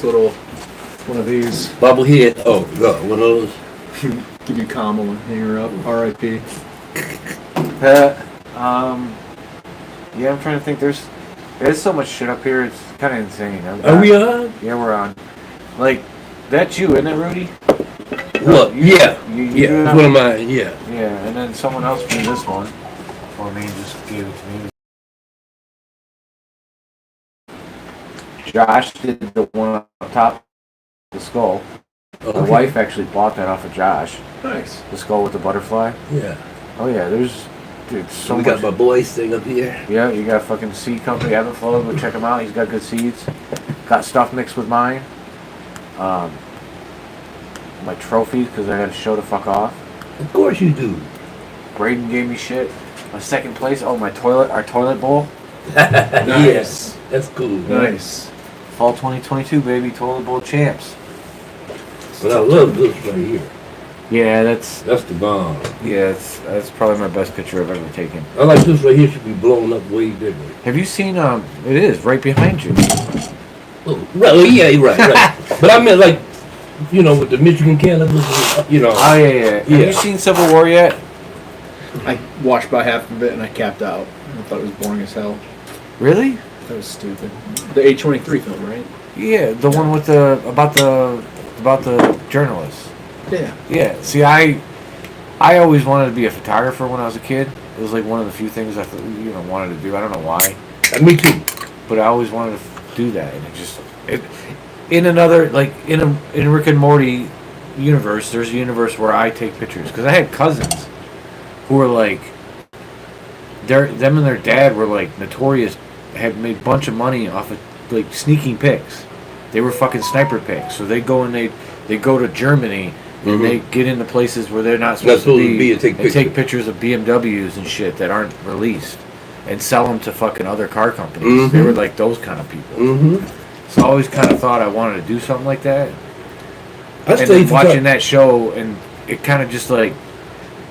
nice little one of these. Bobblehead. Oh, God, one of those. Give you Kamala, hang her up. R.I.P. Yeah, I'm trying to think. There's so much shit up here. It's kind of insane. Are we on? Yeah, we're on. Like, that's you, isn't it, Rudy? What? Yeah. You That's one of mine. Yeah. Yeah, and then someone else made this one for me and just gave it to me. Josh did the one on top of the skull. Okay. My wife actually bought that off of Josh. Nice. The skull with the butterfly. Yeah. Oh yeah, there's so we much. got my boys thing up here. Yeah, you got fucking seed company Everflow. Go check him out. He's got good seeds. Got stuff mixed with mine. My trophies because I had a show to fuck off. Of course you do. Braden gave me shit. My second place. Oh, our toilet bowl. Yes, that's cool. Nice. Fall 2022, baby. Toilet bowl champs. But I love this right here. Yeah, that's the bomb. yeah, that's probably my best picture I've ever taken. I like this right here. Should be blown up way bigger. Have you seen? It is right behind you. Oh, right. Oh, yeah, right. But I meant like, with the Michigan cannabis. Oh yeah. Have you seen Civil War yet? I watched about half of it and I capped out. I thought it was boring as hell. Really? That was stupid. The A23 film, right? Yeah, the one with about the journalist. Yeah. Yeah. See, I always wanted to be a photographer when I was a kid. It was like one of the few things I wanted to do. I don't know why. Me too. But I always wanted to do that, and in another in Rick and Morty universe, there's a universe where I take pictures because I had cousins who were like, them and their dad were like notorious, had made a bunch of money off of like sneaking pics. They were fucking sniper pics, so they go and they go to Germany. And they get into places where they're not supposed to be and take pictures of BMWs and shit that aren't released and sell them to fucking other car companies. They were like those kind of people. So I always kind of thought I wanted to do something like that. And then watching that show, and it kind of just like,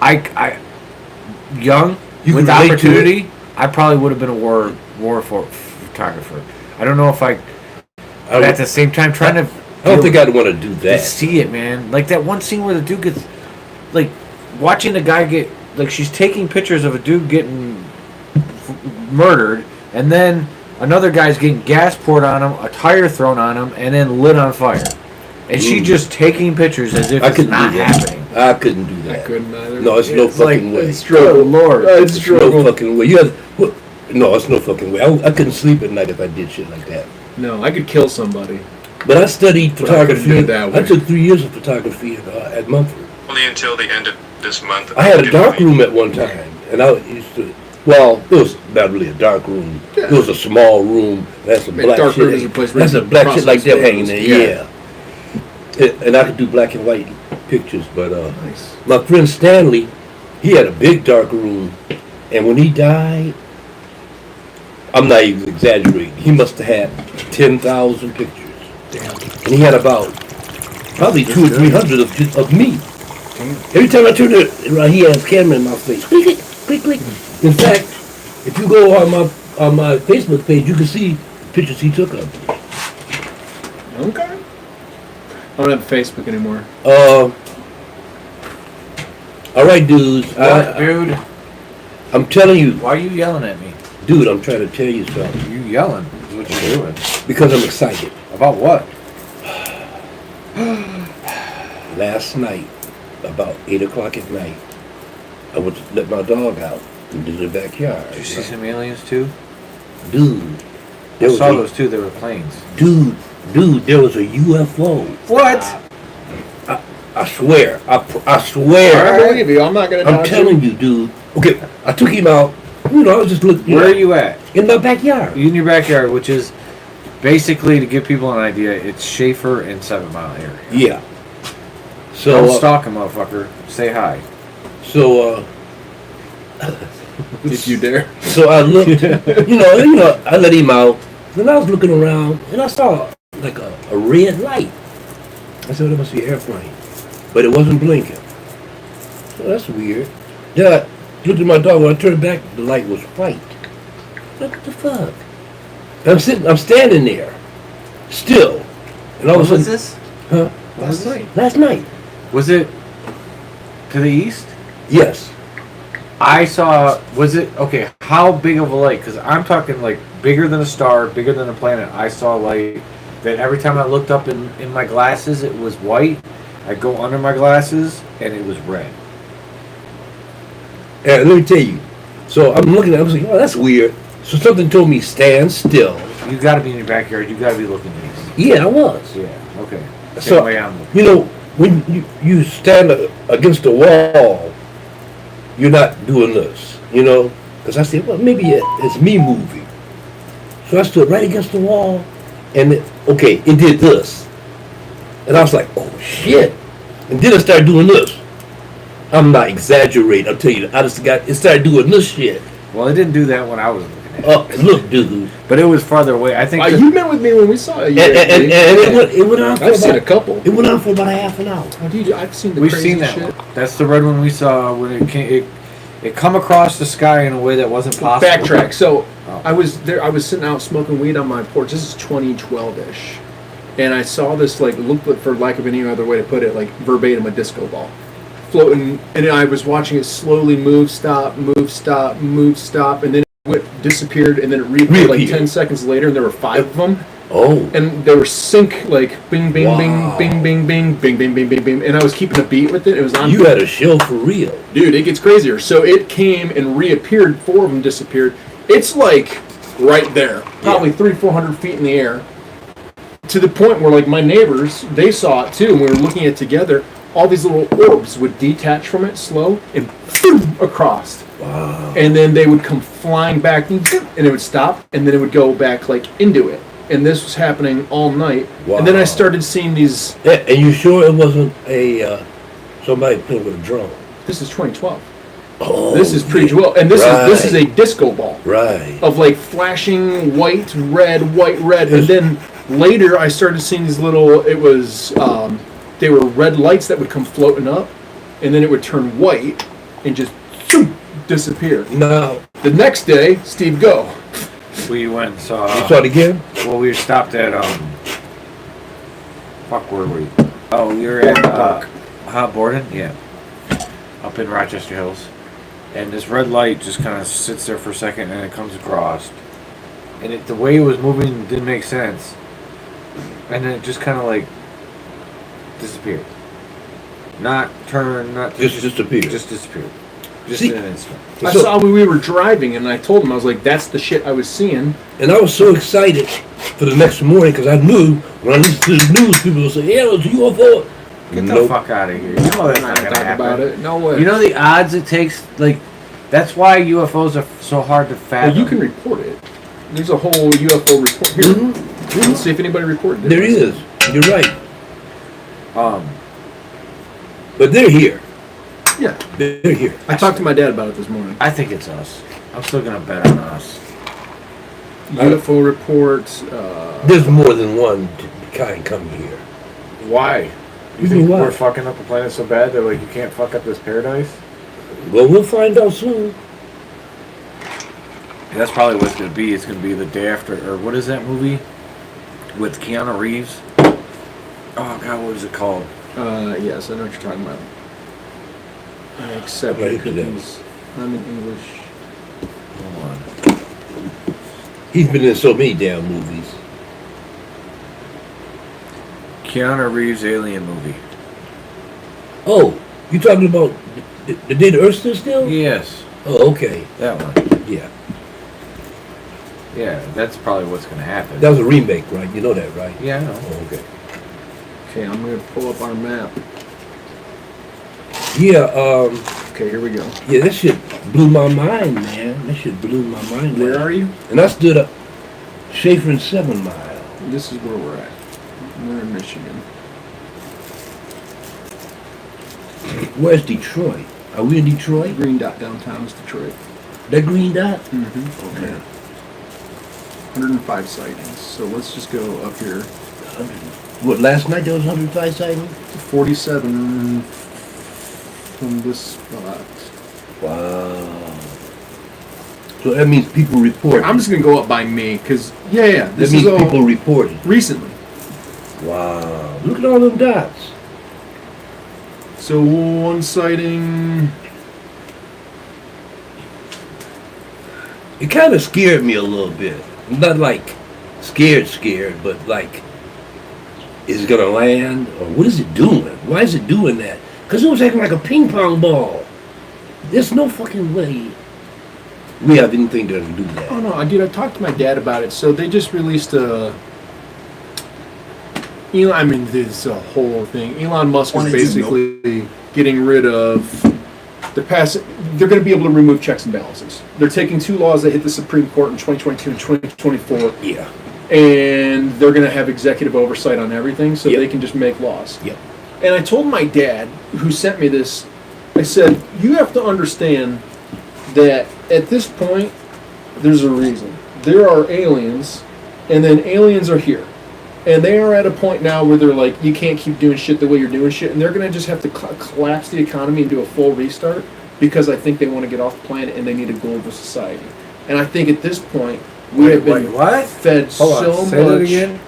with opportunity, I probably would have been a war photographer. I don't know if but at the same time, trying to. I don't think I'd want to do that. See it, man. Like that one scene where the dude gets, like, watching the guy get, like, she's taking pictures of a dude getting murdered, and then another guy's getting gas poured on him, a tire thrown on him, and then lit on fire. And she's just taking pictures as if it's not happening. I couldn't do that. I couldn't either. No, it's no fucking way. It's true. Lord. It's no fucking way. No, it's no fucking way. I couldn't sleep at night if I did shit like that. No, I could kill somebody. But I studied photography. I took 3 years of photography at Mumford. Only until the end of this month. I had a dark room at one time, and I used to. Well, it was not really a dark room. Yeah. It was a small room. That's a black dark shit. room is a place That's a black shit like that hanging there. Yeah. And I could do black and white pictures, but nice. My friend Stanley, he had a big dark room, and when he died, I'm not even exaggerating. He must have had 10,000 pictures. Damn. And he had about probably 200 or 300 of me. Every time I turned it around, he had a camera in my face. Click, click, click. In fact, if you go on my Facebook page, you can see pictures he took of me. Okay. I don't have Facebook anymore. All right, dudes. Dude? I'm telling you. Why are you yelling at me? Dude, I'm trying to tell you something. You yelling is what you're doing. Because I'm excited. About what? Last night, about 8 o'clock at night, I went to let my dog out into the backyard. Did you see some aliens too? Dude. I saw those too, they were planes. Dude, there was a UFO. What? I swear. I swear. I believe you. I'm not going to I'm telling you, dude. Okay, I took him out. I was just looking. Where are you at? In my backyard. In your backyard, which is basically, to give people an idea, it's Schaefer and 7 Mile area. Yeah. So don't stalk him, motherfucker. Say hi. So, if you dare. So I looked, I let him out. Then I was looking around, and I saw like a red light. I said, well, that must be an airplane. But it wasn't blinking. So that's weird. Then I looked at my dog. When I turned back, the light was white. What the fuck? I'm standing there, still. And all of a When was sudden, this? huh? Last night. Last night. Was it to the east? Yes. I saw. Was it okay? How big of a light? Because I'm talking like bigger than a star, bigger than a planet. I saw light that every time I looked up in my glasses, it was white. I go under my glasses and it was red. And let me tell you. So I'm looking at it, I was like, oh, that's weird. So something told me stand still. You got to be in your backyard. You got to be looking east. Yeah, I was. Yeah. Okay. Same So, way I'm looking. you know, when you stand against the wall, you're not doing this, you know? Because I said, well, maybe it's me moving. So I stood right against the wall, and it did this. And I was like, oh, shit. And then it started doing this. I'm not exaggerating. I'll tell you, it started doing this shit. Well, it didn't do that when I was looking at it. Oh, look, dude. But it was farther away. I think. You met with me when we saw it. And it went on for I've seen a about, couple. it went on for about a half an hour. Oh, dude, I've seen the We've crazy seen that shit. one. That's the red one we saw when it came. It come across the sky in a way that wasn't possible. Backtrack. So Oh. I was there. I was sitting out smoking weed on my porch. This is 2012-ish, and I saw this like looked like, for lack of any other way to put it, like verbatim a disco ball floating, and I was watching it slowly move, stop, move, stop, move, stop, and then it disappeared, and then it reappeared like 10 seconds later, and there were 5 of them. Oh. And they were sync like bing bing Wow. bing bing bing bing bing bing bing bing, and I was keeping a beat with it. It was on. You had a show for real. Dude, it gets crazier. So it came and reappeared. 4 of them disappeared. It's like right there, probably 300-400 feet in the air. To the point where like my neighbors, they saw it too, and we were looking at it together. All these little orbs would detach from it slow and boom, across. Wow. And then they would come flying back and it would stop, and then it would go back like into it. And this was happening all night. Wow. And then I started seeing these. And you sure it wasn't a somebody playing with a drone? This is 2012. Oh, This is pretty well, and this is a disco ball right. of like flashing white, red, and then later I started seeing these little. It was they were red lights that would come floating up, and then it would turn white and just disappear. Now The next day, Steve, go. We went and saw. you saw it again. Well, we stopped at Fuck, where were we? Oh, we were at Borden, yeah, up in Rochester Hills, and this red light just kind of sits there for a second, and it comes across, and the way it was moving didn't make sense, and then it just kind of like disappeared. Not turn, not Just disappeared. Just disappeared. Just See- in an instant. I So- saw when we were driving, and I told him, I was like, "That's the shit I was seeing." And I was so excited for the next morning because I knew when I listened to the news, people would say, "Yeah, it was a UFO." Get the Nope. fuck out of here! You know that's I'm not not gonna talking happen. about it. No way. You know the odds it takes, like, that's why UFOs are so hard to fathom. well, you can report it. There's a whole UFO report here. Mhm. Let's see if anybody reported it. There is. You're right. Um, But they're here. Yeah. They're here. I talked to my dad about it this morning. I think it's us. I'm still gonna bet on us. UFO reports. There's more than one kind coming here. Why? You You think mean why? we're fucking up the planet so bad that like you can't fuck up this paradise? Well, we'll find out soon. That's probably what it's gonna be. It's gonna be the day after, or what is that movie with Keanu Reeves? Oh God, what is it called? Yes, I know what you're talking about. I accept Right, your it is. cookies. I'm in English. Hold on. He's been in so many damn movies. Keanu Reeves alien movie. Oh, you talking about the day the Earth stood still? Yes, Oh, okay. that one. Yeah. Yeah, that's probably what's gonna happen. That was a remake, right? You know that, right? Yeah, I know. Oh, okay. Okay, I'm gonna pull up our map. Yeah, Okay, here we go. yeah, that shit blew my mind, man. That shit blew my mind. Where are you? And I stood up Schaefer and 7 Mile. This is where we're at. We're in Michigan. Where's Detroit? Are we in Detroit? Green dot downtown is Detroit. That green dot? Mm-hmm. Okay. 105 sightings. So let's just go up here. What, last night there was 105 sightings? 47 from this spot. Wow. So that means people reported. I'm just gonna go up by me, cause yeah, that this means is all people reported. recently. Wow. Wow. Look at all them dots. So one sighting. It kind of scared me a little bit. Not like scared, but like, is it gonna land or what is it doing? Why is it doing that? Because it was acting like a ping pong ball. There's no fucking way we have anything to do that. Oh no, I talked to my dad about it. So they just released a. I mean, this is a whole thing. Elon Musk is basically getting rid of. They're going to be able to remove checks and balances. They're taking 2 laws that hit the Supreme Court in 2022 and 2024. Yeah. And they're going to have executive oversight on everything, so Yep. they can just make laws. Yep. And I told my dad, who sent me this, I said, you have to understand that at this point, there's a reason. There are aliens, and then aliens are here. And they are at a point now where they're like, you can't keep doing shit the way you're doing shit, and they're going to just have to collapse the economy and do a full restart because I think they want to get off the planet and they need a global society. And I think at this point, we have been fed Hold on, so say that much. again?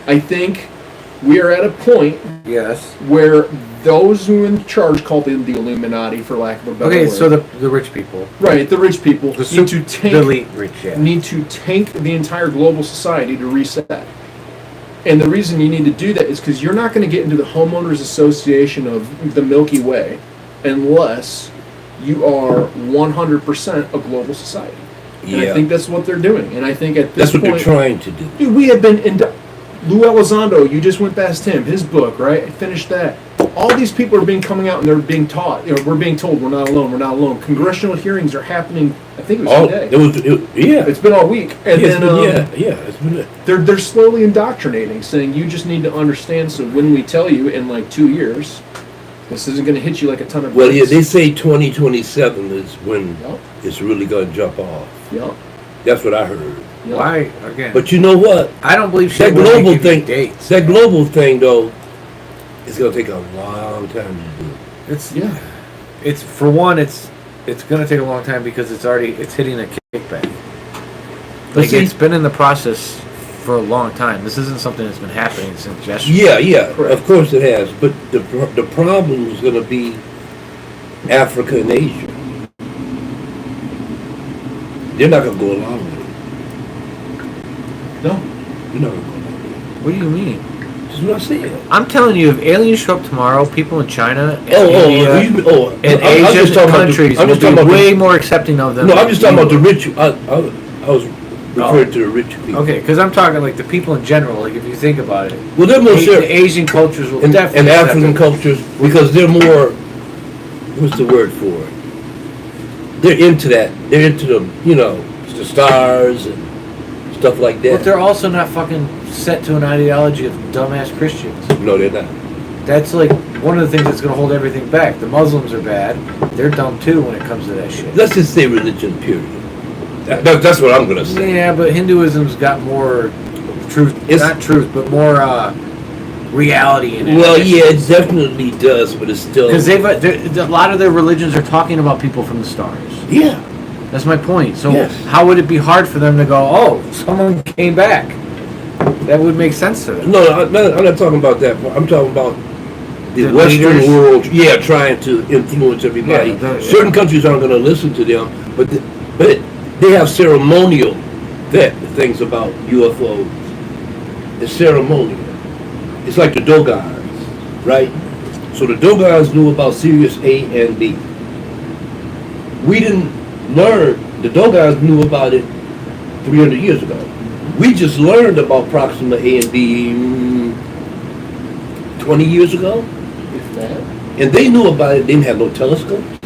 I think we are at a point Yes. where those who are in charge, call them the Illuminati, for lack of a better Okay, word. so the rich people. Right, the rich people The need to tank the elite rich, yeah. need to tank the entire global society to reset. And the reason you need to do that is because you're not going to get into the homeowners association of the Milky Way unless you are 100% a global society. And I Yeah. think that's what they're doing. And I think at That's this what point, they're trying to do. dude, we have been into Lou Elizondo. You just went past him, his book, right? I finished that. All these people are coming out and they're being taught. We're being told we're not alone. We're not alone. Congressional hearings are happening. I think it was today. Yeah. It's been all week, and Yes, then it's been it. they're slowly indoctrinating, saying you just need to understand. So when we tell you in like 2 years, this isn't going to hit you like a ton of. Well, bricks. yeah, they say 2027 is when Yep. it's really going to jump off. Yep. That's what I heard. Yep. Why again? But you know what? I don't believe That shit when they global give you thing, dates. that global thing though, it's going to take a long time to do. It's Yeah. It's for one, it's going to take a long time because it's hitting a kickback. Like see- it's been in the process for a long time. This isn't something that's been happening since yesterday. Yeah, Correct. of course it has. But the problem is going to be Africa and Asia. They're not going to go along with it. No. They're not going to go along with it. What do you mean? That's what I'm saying. I'm telling you, if aliens show up tomorrow, people in China and Oh, India I'm and just Asian talking about countries I'm will just talking be about way more accepting of them. No, I'm than just talking we about the will. rich. I was referring to the rich people. Okay, because I'm talking like the people in general. Like if you think about it, Well, they're more serious. the Asian cultures will And definitely accept African it. cultures, because they're more, what's the word for it? They're into that. They're into the stars and stuff like that. But they're also not fucking set to an ideology of dumbass Christians. No, they're not. That's like one of the things that's going to hold everything back. The Muslims are bad. They're dumb too when it comes to that shit. Let's just say religion, period. That's what I'm going to say. Yeah, but Hinduism's got more truth. It's- Not truth, but more reality in it. Well, yeah, it definitely does, but it's still... Because a lot of their religions are talking about people from the stars. Yeah. That's my point. So Yes. how would it be hard for them to go, oh, someone came back? That would make sense to them. No, I'm not talking about that. I'm talking about the The Western leaders? world, trying to influence everybody. Yeah, Certain countries aren't going to listen to them, but they have ceremonial things about UFOs. It's ceremonial. It's like the Dogons, right? So the Dogons knew about Sirius A and B. We didn't learn, the Dogons knew about it 300 years ago. We just learned about Proxima A and B 20 years ago. If that. And they knew about it, they didn't have no telescopes.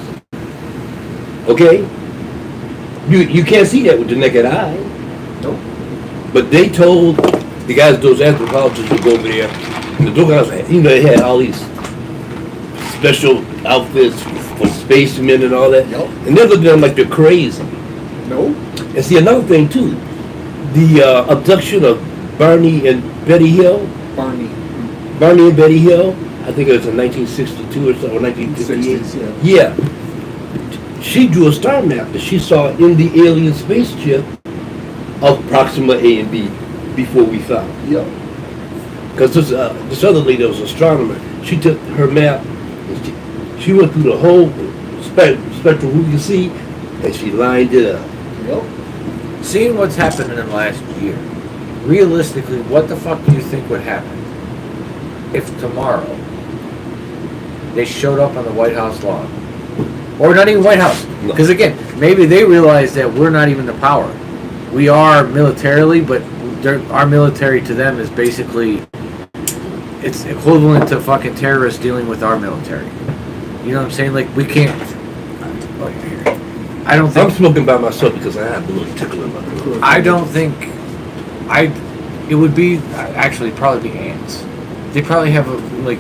Okay? You can't see that with the naked eye. Nope. But they told the guys, those anthropologists would go over there, and the Dogons, they had all these special outfits for spacemen and all that. Yep. And they looked at them like they're crazy. No. And see, another thing too, the abduction of Barney and Betty Hill, Barney. Barney and Betty Hill, I think it was in 1962 or so, or 1958. 60s, Yeah. She drew a star map that she saw in the alien spaceship of Proxima A and B before we found it. Yep. Because this other lady that was an astronomer, she took her map, and she went through the whole spectrum who you can see, and she lined it up. Yep. Seeing what's happened in the last year, realistically, what the fuck do you think would happen if tomorrow they showed up on the White House lawn? Or not even White House. No. Because again, maybe they realize that we're not even the power. We are militarily, but our military to them is basically, it's equivalent to fucking terrorists dealing with our military. You know what I'm saying? Like, we can't. Oh, you're here. I don't think. I'm smoking by myself because I have a little tickle in my throat. I don't think. It would be actually probably be ants. They probably have like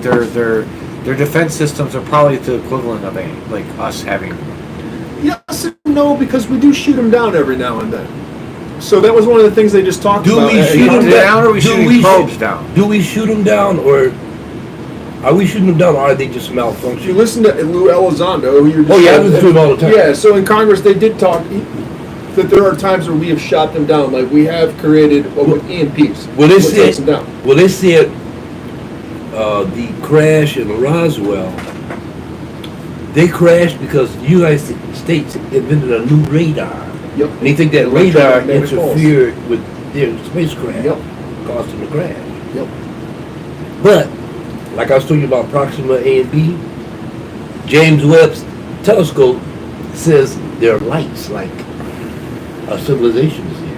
their defense systems are probably the equivalent of like us having. Yes and no, because we do shoot them down every now and then. So that was one of the things they just talked Do about. we shoot them down, or we shooting probes down? Do we shoot them down, or are we shooting them down, or are they just If malfunctioning? you listen to Lou Elizondo, who you're just Oh yeah, I listen to him all the time. Yeah, so in Congress they did talk that there are times where we have shot them down, like we have created with EMPs. Well, they what takes said, them down. well, they said the crash in Roswell, they crashed because the United States invented a new radar. Yep. And they think that radar Electromagnetic pulse. interfered with their spacecraft, Yep. caused them to crash. Yep. But, like I was talking about Proxima A and B, James Webb's telescope says there are lights, like a civilization is there.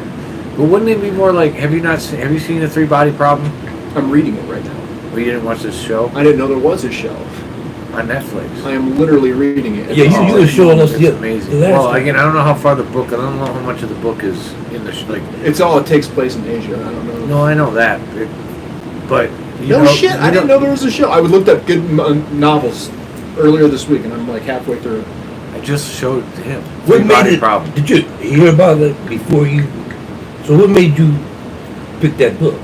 But wouldn't it be more like, have you seen the three body problem? I'm reading it right now. Well, you didn't watch this show I didn't know there was a show. on Netflix? I am literally reading it. Yeah, you were showing us It's the amazing. last Well, time. again, I don't know how far the book. I don't know how much of the book is in the like. It's all it takes place in Asia. I don't know. No, I know that, but you No know, shit, I didn't know there was a show. I looked up good novels earlier this week, and I'm like halfway through. I just showed him What three made body it, problem. Did you hear about it before you? So what made you pick that book?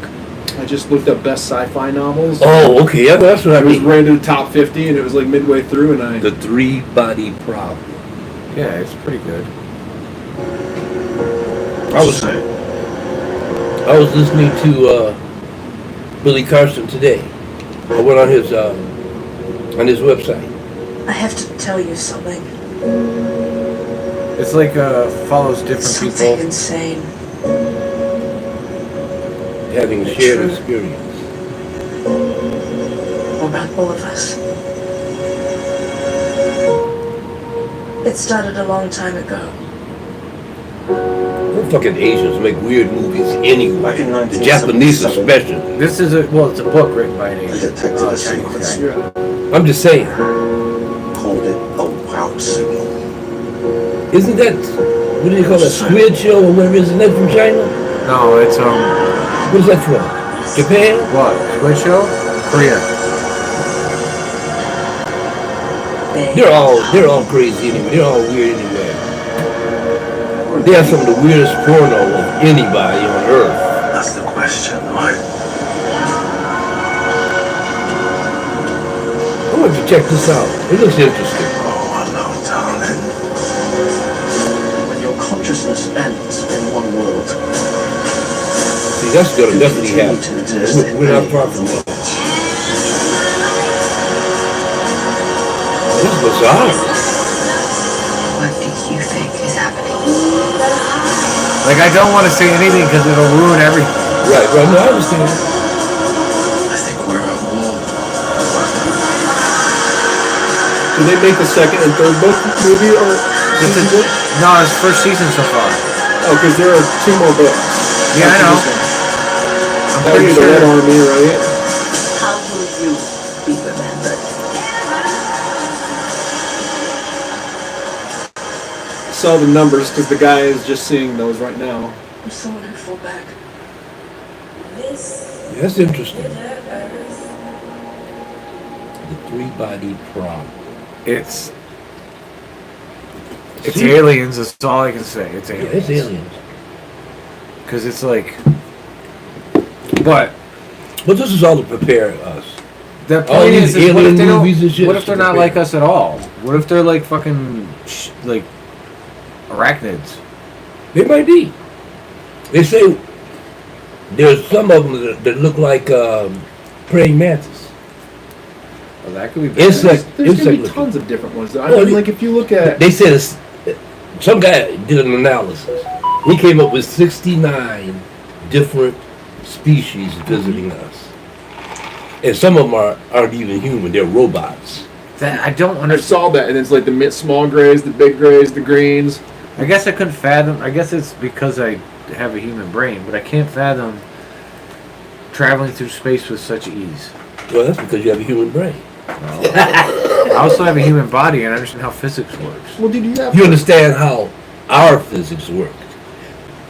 I just looked up best sci-fi novels. Oh, okay, yeah, that's what I It was mean. ran to the top 50, and it was like midway through, and I. The three-body problem. Yeah, it's pretty good. I was listening to Billy Carson today. I went on his website. I have to tell you something. It's like follows different Something people. insane. Having True. shared experience. About all of us. It started a long time ago. Them fucking Asians make weird movies anyway. Back in The Japanese 1977, especially. This is it's a book written by an I Asian detected a Chinese sequence. guy. Yeah. I'm just saying. Called it a wow signal. Isn't that, what do you call that, squid show or whatever? Isn't that from China? No, it's What is that from? Japan? what? Squid Show? Korea. They're all crazy anyway. They're all weird anyway. They have some of the weirdest porno of anybody on earth. That's the question, right? I want to check this out. It looks interesting. Oh, hello, darling. When your consciousness ends in one world, See, that's gonna definitely happen. We're not far from that. This is bizarre. What do you think is happening? Like, I don't want to say anything because it'll ruin everything. Right, no, I understand. I think we're at war. Did they make the second and third book movie or season book? No, it's first season so far. Oh, because there are 2 more books. Yeah, I know. I'm That would pretty be the Red sure. Army, right? How will you be remembered? Saw the numbers because the guy is just seeing those right now. I'm someone who fought back. That's interesting. The three-body problem. It's aliens. That's all I can say. It's Yeah, aliens. it's aliens. Because it's like, but But this is all to prepare us. the All point these is what if alien they don't? movies and shit What if is they're to not prepare. like us at all? What if they're like fucking like arachnids? They might be. They say There's some of them that look like praying mantis. Well, that could be bad. Insect. There's gonna be looking. tons of different ones. I Well, mean, like if you look at They said some guy did an analysis. He came up with 69 different species visiting us, and some of them aren't even human; they're robots. That I don't I understand. saw that, and it's like the small grays, the big grays, the greens. I guess I couldn't fathom. I guess it's because I have a human brain, but I can't fathom traveling through space with such ease. Well, that's because you have a human brain. I also have a human body and I understand how physics works. Well, did you have? You understand how our physics works.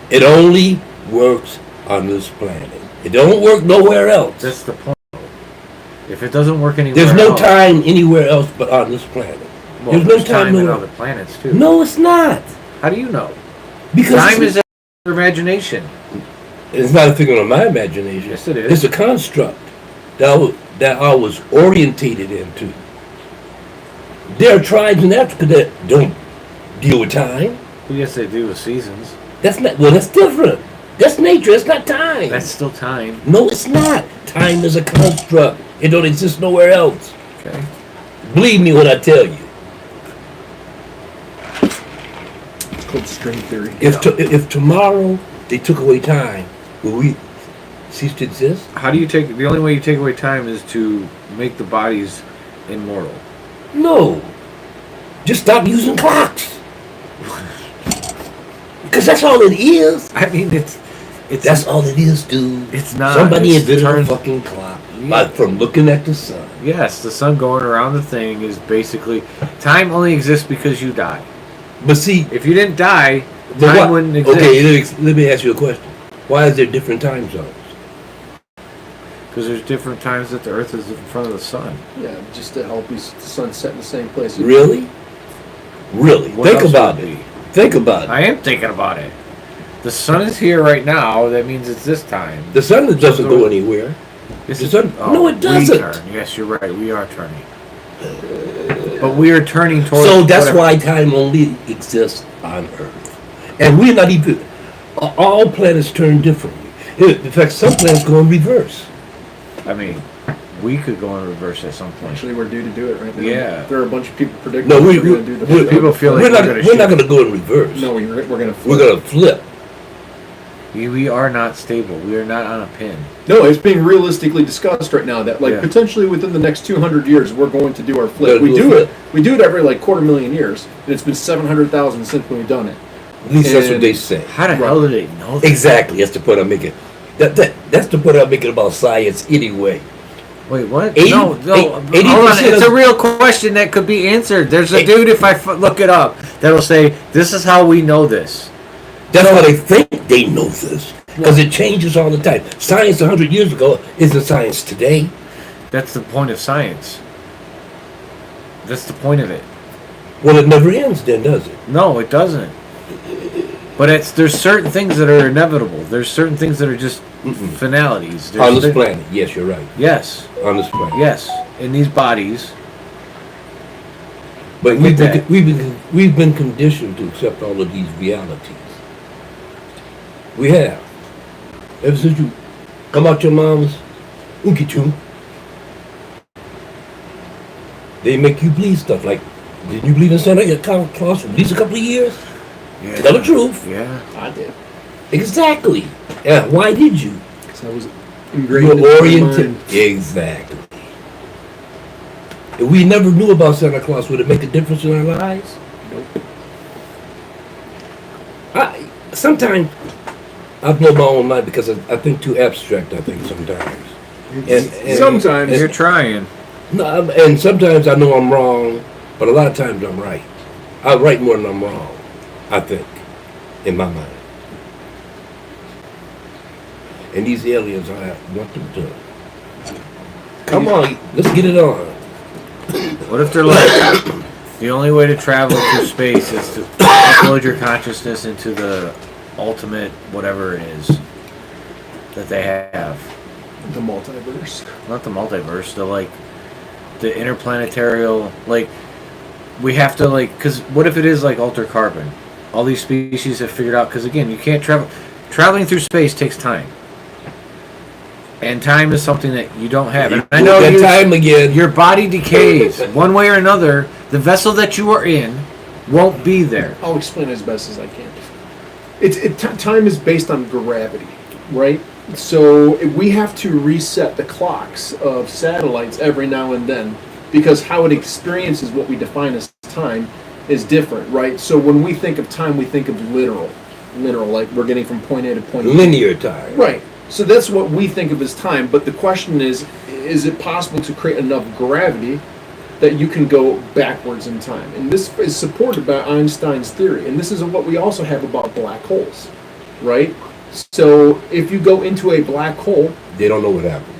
It only works on this planet. It don't work nowhere else. That's the point. If it doesn't work anywhere There's no else, time anywhere else but on this planet. well, there's no there's time in nowhere- other planets too. No, it's not. How do you know? Because Time is your imagination. it's not a figment of my imagination. Yes, it is. It's a construct that I was orientated into. There are tribes in Africa that don't deal with time. Well, yes, they do with seasons. That's not. Well, that's different. That's nature. It's not time. That's still time. No, it's not. Time is a construct. It don't exist nowhere else. Okay. Believe me when I tell you. It's called string theory. If tomorrow they took away time, will we cease to exist? How do you take? The only way you take away time is to make the bodies immortal. No. Just stop using clocks. Because that's all it is. I mean, it's That's all it is, dude. It's not. Somebody It's invented a turned- fucking clock Yeah. from looking at the sun. Yes, the sun going around the thing is basically time only exists because you die. But see, If you didn't die, but time what- wouldn't exist. okay, let me ask you a question. Why is there different time zones? Because there's different times that the Earth is in front of the sun. Yeah, just to help the sun set in the same place. Really? Really? What Think else about would it. be? Think about it. I am thinking about it. The sun is here right now. That means it's this time. The sun doesn't go anywhere. This the is- sun- oh, no, it we doesn't. turn. Yes, you're right. We are turning. But we are turning towards. So that's whatever- why time only exists on Earth. And we're not even, all planets turn differently. In fact, some planets go in reverse. I mean, we could go in reverse at some point. Actually, we're due to do it right now. Yeah. There are a bunch of people predicting No, we're going to do the people feel like we're not gonna going shoot. to go in reverse. No, we're going to. We're going to flip. We are not stable. We are not on a pin. No, it's being realistically discussed right now that Yeah. potentially within the next 200 years we're going to do our flip. Gotta We do a do flip. it. We do it every 250,000 years, and it's been 700,000 since we've done it. At least that's what And- they say. How the hell did they know that? Exactly. That's the point I'm making. That's the point I'm making about science anyway. Wait, what? 80 no, 80% hold on. It's of- a real question that could be answered. There's a Eight- dude, if I look it up, that'll say, this is how we know this. That's why they think they know this. Because it changes all the time. Science 100 years ago isn't science today. That's the point of science. That's the point of it. Well, it never ends then, does it? No, it doesn't. But there's certain things that are inevitable. There's certain things that are just finalities. There's On this thi- planet. Yes, you're right. Yes, On this planet. yes. In these bodies. But With that. we've been conditioned to accept all of these realities. We have. Ever since you come out your mom's unkichum, they make you believe stuff like, didn't you believe in Santa Claus for at least a couple of years? Yeah. Tell the truth. Yeah. I did. Exactly. Yeah. Why did you? Because I was ingrained You're into my oriented. mind. Exactly. If we never knew about Santa Claus, would it make a difference in our lives? Nope. Sometimes I blow my own mind because I think too abstract. I think sometimes. And Sometimes. You're trying. No, and sometimes I know I'm wrong, but a lot of times I'm right. I write more than I'm wrong, I think, in my mind. And these aliens, I want them to come on, let's get it on. What if they're like, the only way to travel through space is to upload your consciousness into the ultimate whatever it is that they have? The multiverse. Not the multiverse, the interplanetarial, we have to because what if it is like altered carbon? All these species have figured out, because again, you can't traveling through space takes time. And time is something that you don't have. And I I know know time again. your body decays one way or another. The vessel that you are in won't be there. I'll explain as best as I can. Time is based on gravity, right? So we have to reset the clocks of satellites every now and then because how it experiences what we define as time is different, right? So when we think of time, we think of literal, like we're getting from point A to point B. Linear time. Right. So that's what we think of as time. But the question is it possible to create enough gravity that you can go backwards in time? And this is supported by Einstein's theory. And this is what we also have about black holes, right? So if you go into a black hole, They don't know what happened.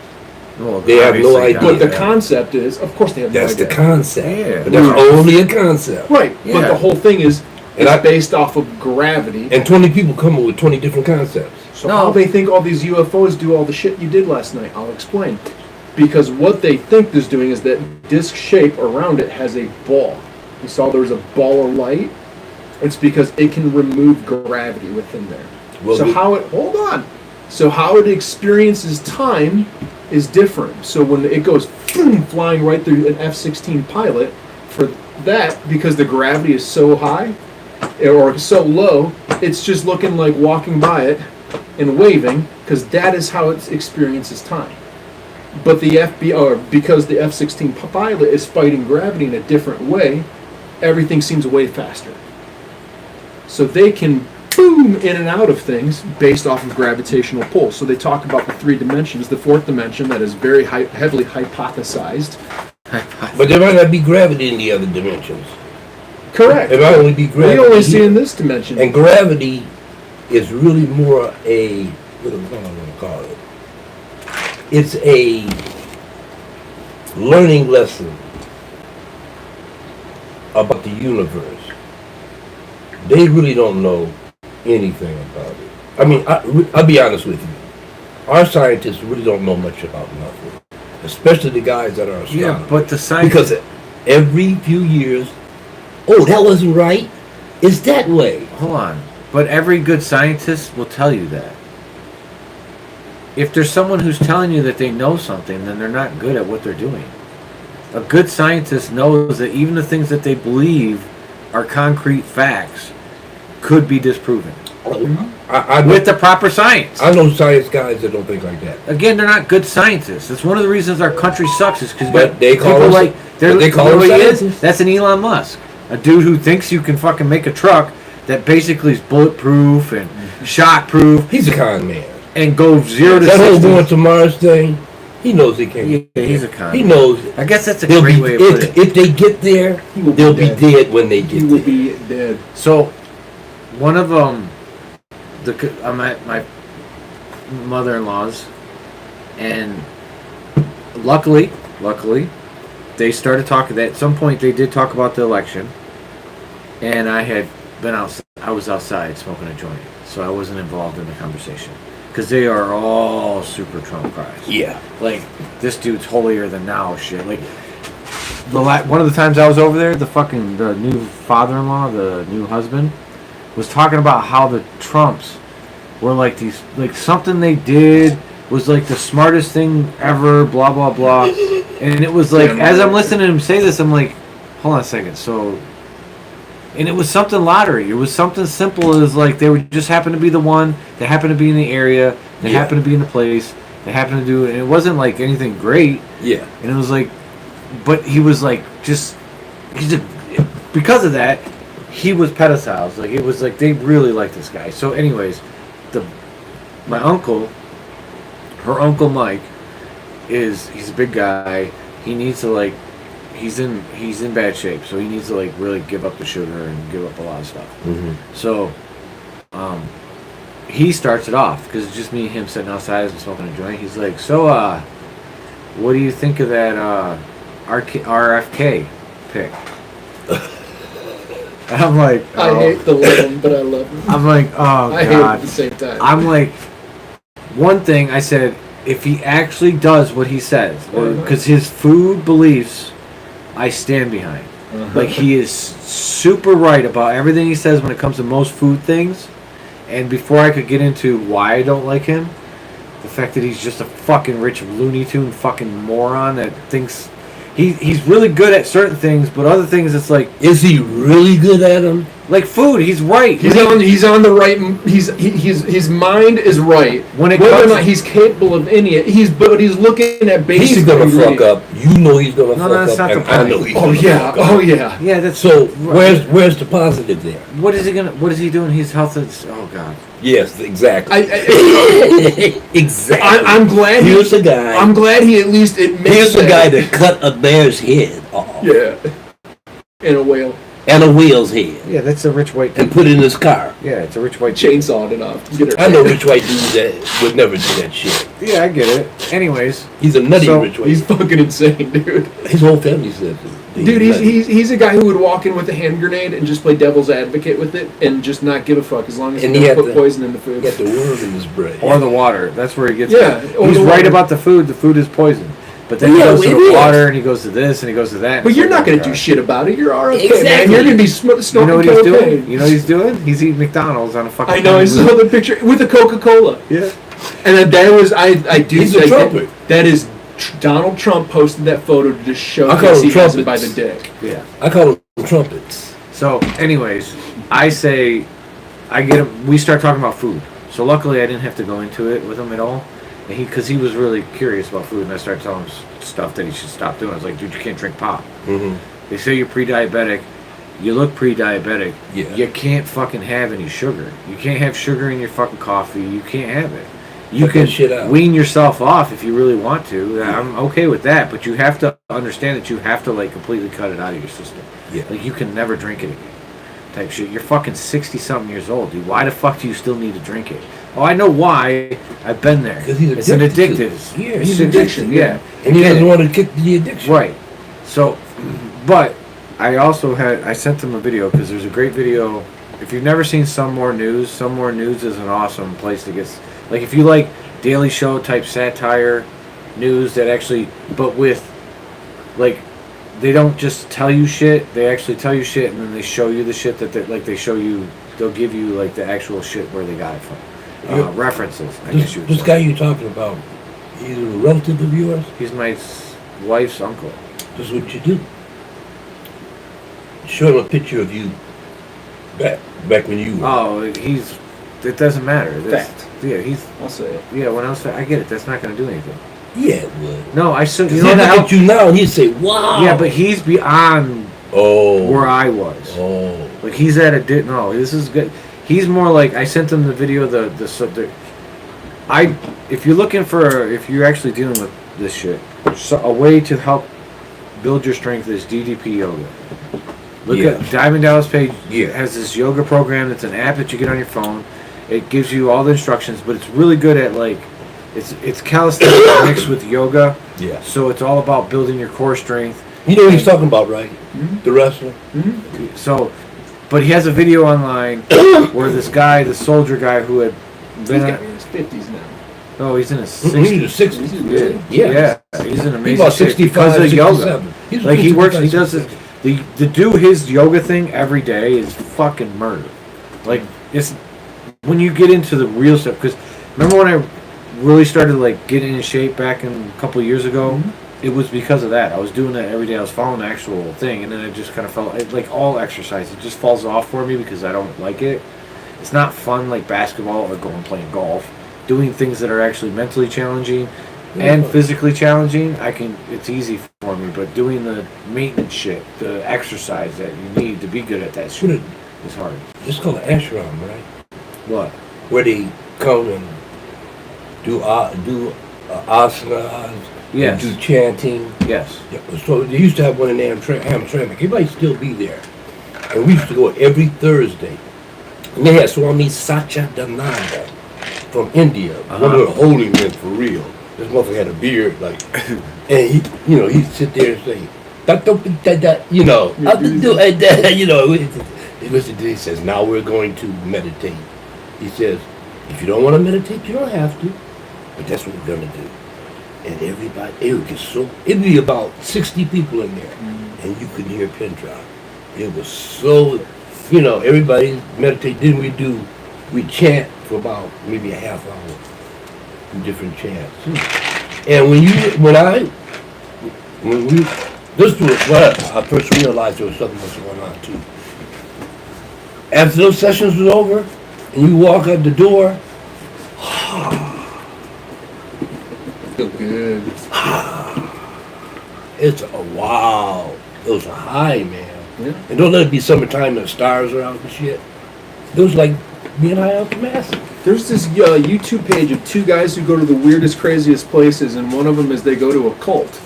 Well, They have no obviously idea. but the not. concept is, of course they have That's no the idea. concept. Yeah. But that's Right. only a concept. Right. But Yeah. the whole thing is And it's I- based off of gravity. And 20 people come up with 20 different concepts. So No. how they think all these UFOs do all the shit you did last night, I'll explain. Because what they think is doing is that disc shape around it has a ball. You saw there was a ball of light? It's because it can remove gravity within there. Well, So how it experiences time is different. So when it goes flying right through an F-16 pilot, for that, because the gravity is so high or so low, it's just looking like walking by it and waving, because that is how it experiences time. But the because the F-16 pilot is fighting gravity in a different way, everything seems way faster. So they can boom in and out of things based off of gravitational pull. So they talk about the three dimensions. The fourth dimension that is very heavily hypothesized. But there might not be gravity in the other dimensions. Correct. It might only be We gravity. only see here. in this dimension. And gravity is really more a, what am I going to call it? It's a learning lesson about the universe. They really don't know anything about it. I mean, I'll be honest with you. Our scientists really don't know much about nothing, especially the guys that are astronomers. Yeah, but the science. Because every few years, oh, that wasn't right. It's that way. Hold on. But every good scientist will tell you that. If there's someone who's telling you that they know something, then they're not good at what they're doing. A good scientist knows that even the things that they believe are concrete facts could be disproven I with the proper science. I know science guys that don't think like that. Again, they're not good scientists. That's one of the reasons our country sucks. Is because But they call people them- like but they call them he is. scientists. That's an Elon Musk, a dude who thinks you can fucking make a truck that basically is bulletproof and shockproof He's a con man. and go 0 to That whole 60. going to Mars thing, he knows he can't. Yeah, he's a con. He knows. I guess that's a They'll great be, way of putting it. if they get there, He will be they'll be dead. dead when they get He will there. be dead. So, one of I'm at my mother-in-law's, and luckily, they started talking. At some point, they did talk about the election, and I had been out. I was outside smoking a joint, so I wasn't involved in the conversation because they are all super Trump guys. Yeah. Like, this dude's holier than thou shit. Like, one of the times I was over there, the new father-in-law, the new husband, was talking about how the Trumps were like these, like something they did was like the smartest thing ever, blah, blah, blah. And it was like, as I'm listening to him say this, I'm like, hold on a second. So, and it was something lottery. It was something simple as like they would just happen to be the one, they happen to be in the area, they Yeah. happen to be in the place, they happen to do it. And it wasn't like anything great. Yeah. And it was like, but he was like, because of that, he was pedestalized. Like, it was like, they really liked this guy. So anyways, my uncle, her Uncle Mike, he's a big guy. He needs to like, he's in bad shape. So he needs to like really give up the sugar and give up a lot of stuff. Mm-hmm. So, he starts it off because it's just me and him sitting outside and smoking a joint. He's like, so, what do you think of that RFK pick? And I'm like, I hate the living, but I love him. I'm like, oh I hate him at god. the same time. I'm like, one thing I said, if he actually does what he says, because his food beliefs, I stand behind. Like, he is super right about everything he says when it comes to most food things. And before I could get into why I don't like him, The fact that he's just a fucking rich Looney Tune fucking moron that thinks he's really good at certain things, but other things it's like, Is he really good at them? like food. He's right. He's on the right. His mind is right. When it Whether or comes- not he's capable of any, but he's looking at basic. He's gonna fuck ingredients. up. You know he's gonna No, fuck that's up, not and the I point. know he's Oh gonna yeah. fuck up. Oh yeah. Yeah, that's So where's the positive there? What is he doing? His health is, oh god. Yes, exactly. exactly. I'm glad. Here's a guy. I'm glad he at least admits. Here's a guy that cut a bear's head off Yeah. And a whale. and a whale's head Yeah, that's a rich white and put it in his car. Yeah, it's a rich white chick. Chainsawed it off. Get her. I know rich white dudes that would never do that shit. Yeah, I get it. Anyways, He's a nutty So, rich white. He's fucking insane, dude. His whole family says it. Dude, he's a guy who would walk in with a hand grenade and just play devil's advocate with it and just not give a fuck as long as And he he don't had put the- poison in the food. He got the worm in his brain. or the water. That's where he gets Yeah, it. or He's the right water. about the food. The food is poison. But then he Yeah, goes to it the is. water and he goes to this and he goes to that. But It's you're like, not oh going my to do God. shit about it. You're RFK, man. Exactly. You're going to be You smoking know what he's cocaine. doing? You know what he's doing? He's eating McDonald's on a fucking. I know. I honeymoon. saw the picture with the Coca-Cola. Yeah. And that was, I do He's a think trumpet. that is Donald Trump posted that photo to just show I call us them he has it by trumpets. the dick. Yeah. I call them trumpets. So, anyways, I say, I get him. We start talking about food. So luckily, I didn't have to go into it with him at all, and because he was really curious about food, and I started telling him stuff that he should stop doing. I was like, dude, you can't drink pop. Mm-hmm. They say you're pre-diabetic. You look pre-diabetic. Yeah. You can't fucking have any sugar. You can't have sugar in your fucking coffee. You can't have it. You Cut can that shit out. wean yourself off if you really want to. I'm okay with that, but you have to understand that you have to like completely cut it out of your system. Yeah. Like you can never drink it again. Type shit. You're fucking 60-something years old, dude. Why the fuck do you still need to drink it? Oh, I know why. I've been there. 'Cause he's It's an addicted to addictive. it. Yeah, It's he's an addicted, addiction. Yeah. And he Get doesn't it. want to kick the addiction. Right. So, but I also I sent them a video because there's a great video. If you've never seen Some More News is an awesome place to get. Like if you like Daily Show type satire news that actually, but with like, they don't just tell you shit. They actually tell you shit and then they show you the shit that they show you. They'll give you like the actual shit where they got it from. Yeah. References. I guess you would This say. guy you're talking about, he's a relative of yours? He's my wife's uncle. This is what you do. Show him a picture of you back when you were. Oh, it doesn't matter. Fact. Yeah, I'll say it. yeah, when I was, I get it. That's not going to do anything. Yeah, it would. No, I said, you He'd know look that. at you now and he'd say, wow. Yeah, but he's beyond Oh. where I was. Oh. Like he's at a no. This is good. He's more like I sent him the video. If you're looking for if you're actually dealing with this shit, so a way to help build your strength is DDP yoga. Look Yeah. at Diamond Dallas Page. Yeah. Has this yoga program. It's an app that you get on your phone. It gives you all the instructions, but it's really good at like it's calisthenics mixed with yoga. Yeah. So it's all about building your core strength. You know what he's talking about, right? Mm-hmm. The wrestler? So, but he has a video online where this guy, the soldier guy who had He's been, got in his 50s now. oh, he's in his He's in 60s. the 60s. Yeah, he's an He's amazing about shape 65, because of yoga. 67. He's Like he works, he 65, does it. To do his yoga thing every day is fucking murder. Like it's when you get into the real stuff. Because remember when I really started like getting in shape back a couple years ago? It was because of that. I was doing that every day. I was following the actual thing, and then it just kind of fell. Like all exercise, it just falls off for me because I don't like it. It's not fun like basketball or going playing golf. Doing things that are actually mentally challenging and physically challenging, it's easy for me. But doing the maintenance shit, the exercise that you need to be good at that shit, is hard. It's called an ashram, right? What? Where they come and do asanas, Yes. and do chanting. Yes. Yeah, so they used to have one in Hamtramck. It might still be there. And we used to go every Thursday. And they had Swami Satchidananda from India, one of the holy men for real. This motherfucker had a beard, like, and he'd sit there and say, you know, he listen to, he says, now we're going to meditate. He says, if you don't want to meditate, you don't have to, but that's what we're going to do. And everybody, it'd be about 60 people in there, and you couldn't hear a pin drop. It was so, everybody meditate. Then we chant for about maybe a half hour. different chants. And this was what I first realized there was something else going on too. After those sessions was over, and you walk out the door, Feel good. it's a wow. It was a high, man. Yeah. And don't let it be summertime and the stars are out and shit. It was like being high off the massive. There's this YouTube page of two guys who go to the weirdest, craziest places, and one of them is they go to a cult.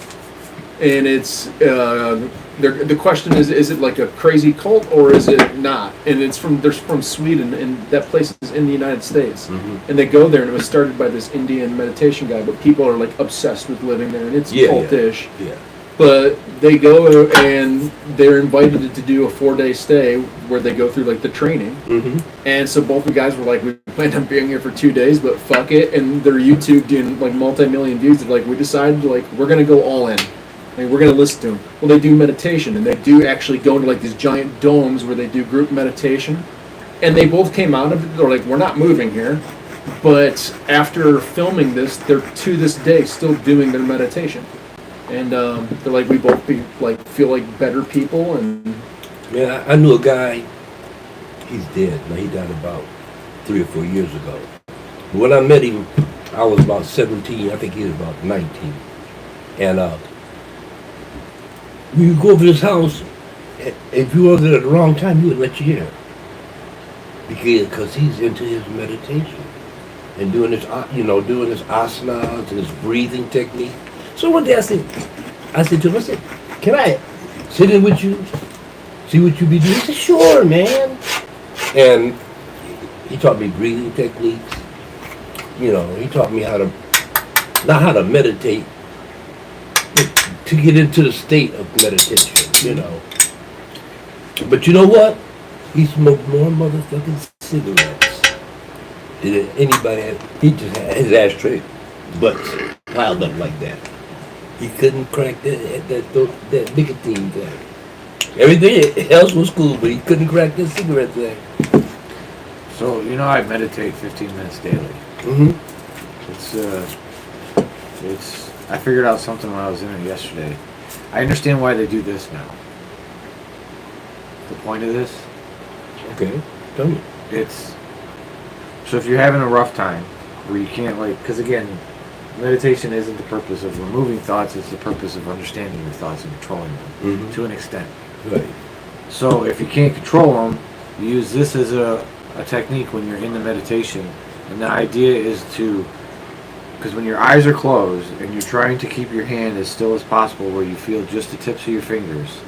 And it's the question is it like a crazy cult or is it not? And they're from Sweden, and that place is in the United States. Mm-hmm. And they go there, and it was started by this Indian meditation guy, but people are like obsessed with living there, and it's cultish. Yeah. But they go and they're invited to do a 4-day stay where they go through like the training. Mm-hmm. And so both the guys were like, we planned on being here for 2 days, but fuck it. And their YouTube doing like multi-million views. They're like, we decided like we're gonna go all in. Like, we're gonna listen to them. Well, they do meditation, and they do actually go into like these giant domes where they do group meditation. And they both came out of it. They're like, we're not moving here. But after filming this, they're to this day still doing their meditation. And they're like, we both feel like better people. And Man, I knew a guy, he's dead. Now, he died about 3 or 4 years ago. But when I met him, I was about 17. I think he was about 19. And when you go over to his house, if you were there at the wrong time, he would let you in. Because he's into his meditation and doing his, doing his asanas and his breathing technique. So one day I said to him, can I sit in with you, see what you be doing? He said, sure, man. And he taught me breathing techniques. He taught me not how to meditate, but to get into the state of meditation, But you know what? He smoked more motherfucking cigarettes than anybody. He just had his ashtray butts piled up like that. He couldn't crack that nicotine thing. Everything else was cool, but he couldn't crack that cigarette thing. So I meditate 15 minutes daily. Mm-hmm. It's I figured out something when I was in it yesterday. I understand why they do this now. The point of this, Okay, tell me. it's so if you're having a rough time where you can't because again, meditation isn't the purpose of removing thoughts, it's the purpose of understanding your thoughts and controlling them to an extent. Right. So if you can't control them, you use this as a technique when you're in the meditation. And the idea is because when your eyes are closed and you're trying to keep your hand as still as possible where you feel just the tips of your fingers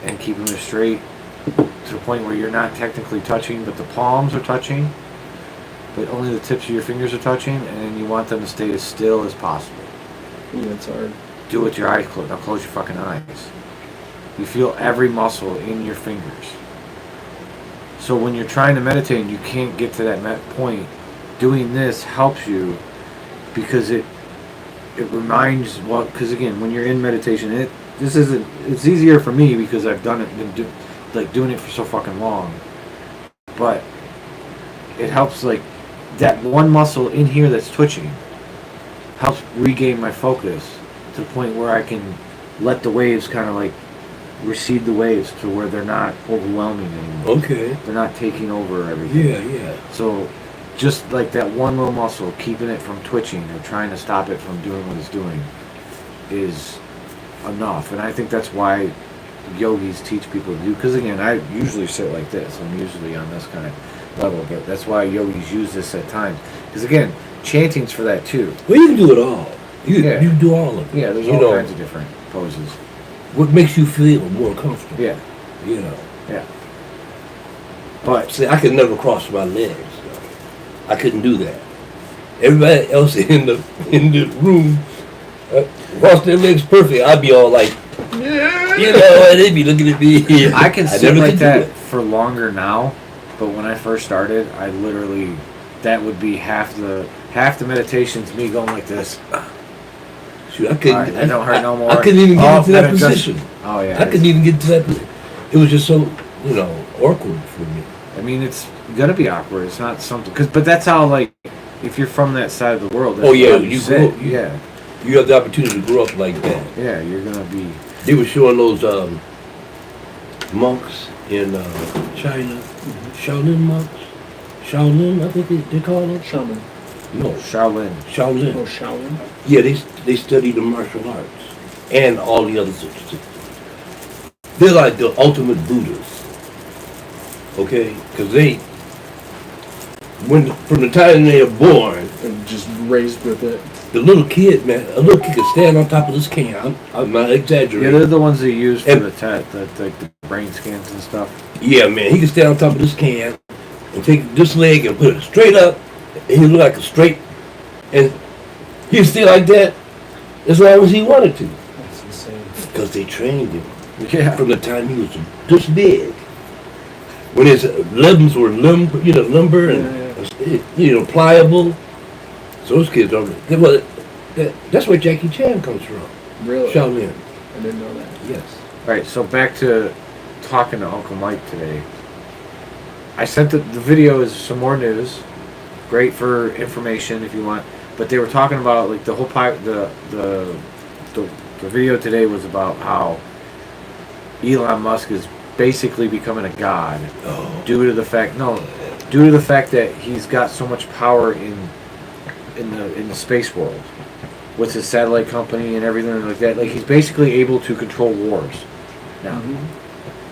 and keep them straight to the point where you're not technically touching, but the palms are touching, but only the tips of your fingers are touching, and then you want them to stay as still as possible. ooh, that's hard. Do it with your eyes closed. Now close your fucking eyes. You feel every muscle in your fingers. So when you're trying to meditate and you can't get to that point, doing this helps you because it reminds, because again, when you're in meditation, it's easier for me because I've done it, doing it for so fucking long. But it helps that one muscle in here that's twitching helps regain my focus to the point where I can let the waves kind of recede the waves to where they're not overwhelming anymore. Okay. They're not taking over everything. Yeah. So just that one little muscle, keeping it from twitching or trying to stop it from doing what it's doing is enough. And I think that's why yogis teach people to do, because again, I usually sit like this. I'm usually on this kind of level, but that's why yogis use this at times. Because again, chanting's for that too. Well, you can do it all. You can do all of it. Yeah, there's all kinds of different poses. What makes you feel more comfortable? Yeah. Yeah. But See, I could never cross my legs. I couldn't do that. Everybody else in the room cross their legs perfect. I'd be all like, they'd be looking at me. I can sit never like could do that it. for longer now, but when I first started, I literally, that would be half the meditation's me going like this. Shoot, I couldn't. Right, that don't hurt no more. I couldn't even get into that then it just- position. Oh yeah. I couldn't even get to that position. It was just so, awkward for me. I mean, it's gonna be awkward. It's not something, but that's how if you're from that side of the world, that's Oh, yeah, how you sit. grow- yeah, You have the opportunity to grow up like that. yeah, you're gonna be. They were showing those monks in China, Shaolin monks. Shaolin, I think they call them. Shaman. No, Shaolin. Shaolin. Oh, Shaolin. Yeah, they study the martial arts and all the other sorts of things. They're like the ultimate Buddhas. Okay, because from the time they are born, And just raised with it. the little kid, man, a little kid can stand on top of this can. I'm not Yeah, exaggerating. they're the ones they use for And- the brain scans and stuff. Yeah, man, he can stand on top of this can and take this leg and put it straight up. And he look like a straight, and he'll stay like that as long as he wanted to, That's insane. because they trained him Yeah. from the time he was this big. When his limbs were limber and pliable. So those kids are. That's where Jackie Chan comes from. Really? Shaolin. I didn't know that. Yes. All right, so back to talking to Uncle Mike today. I sent the video is some more news, great for information if you want. But they were talking about like the whole the video today was about how Elon Musk is basically becoming a god due to the fact that he's got so much power in the space world with his satellite company and everything like that. Like he's basically able to control wars now.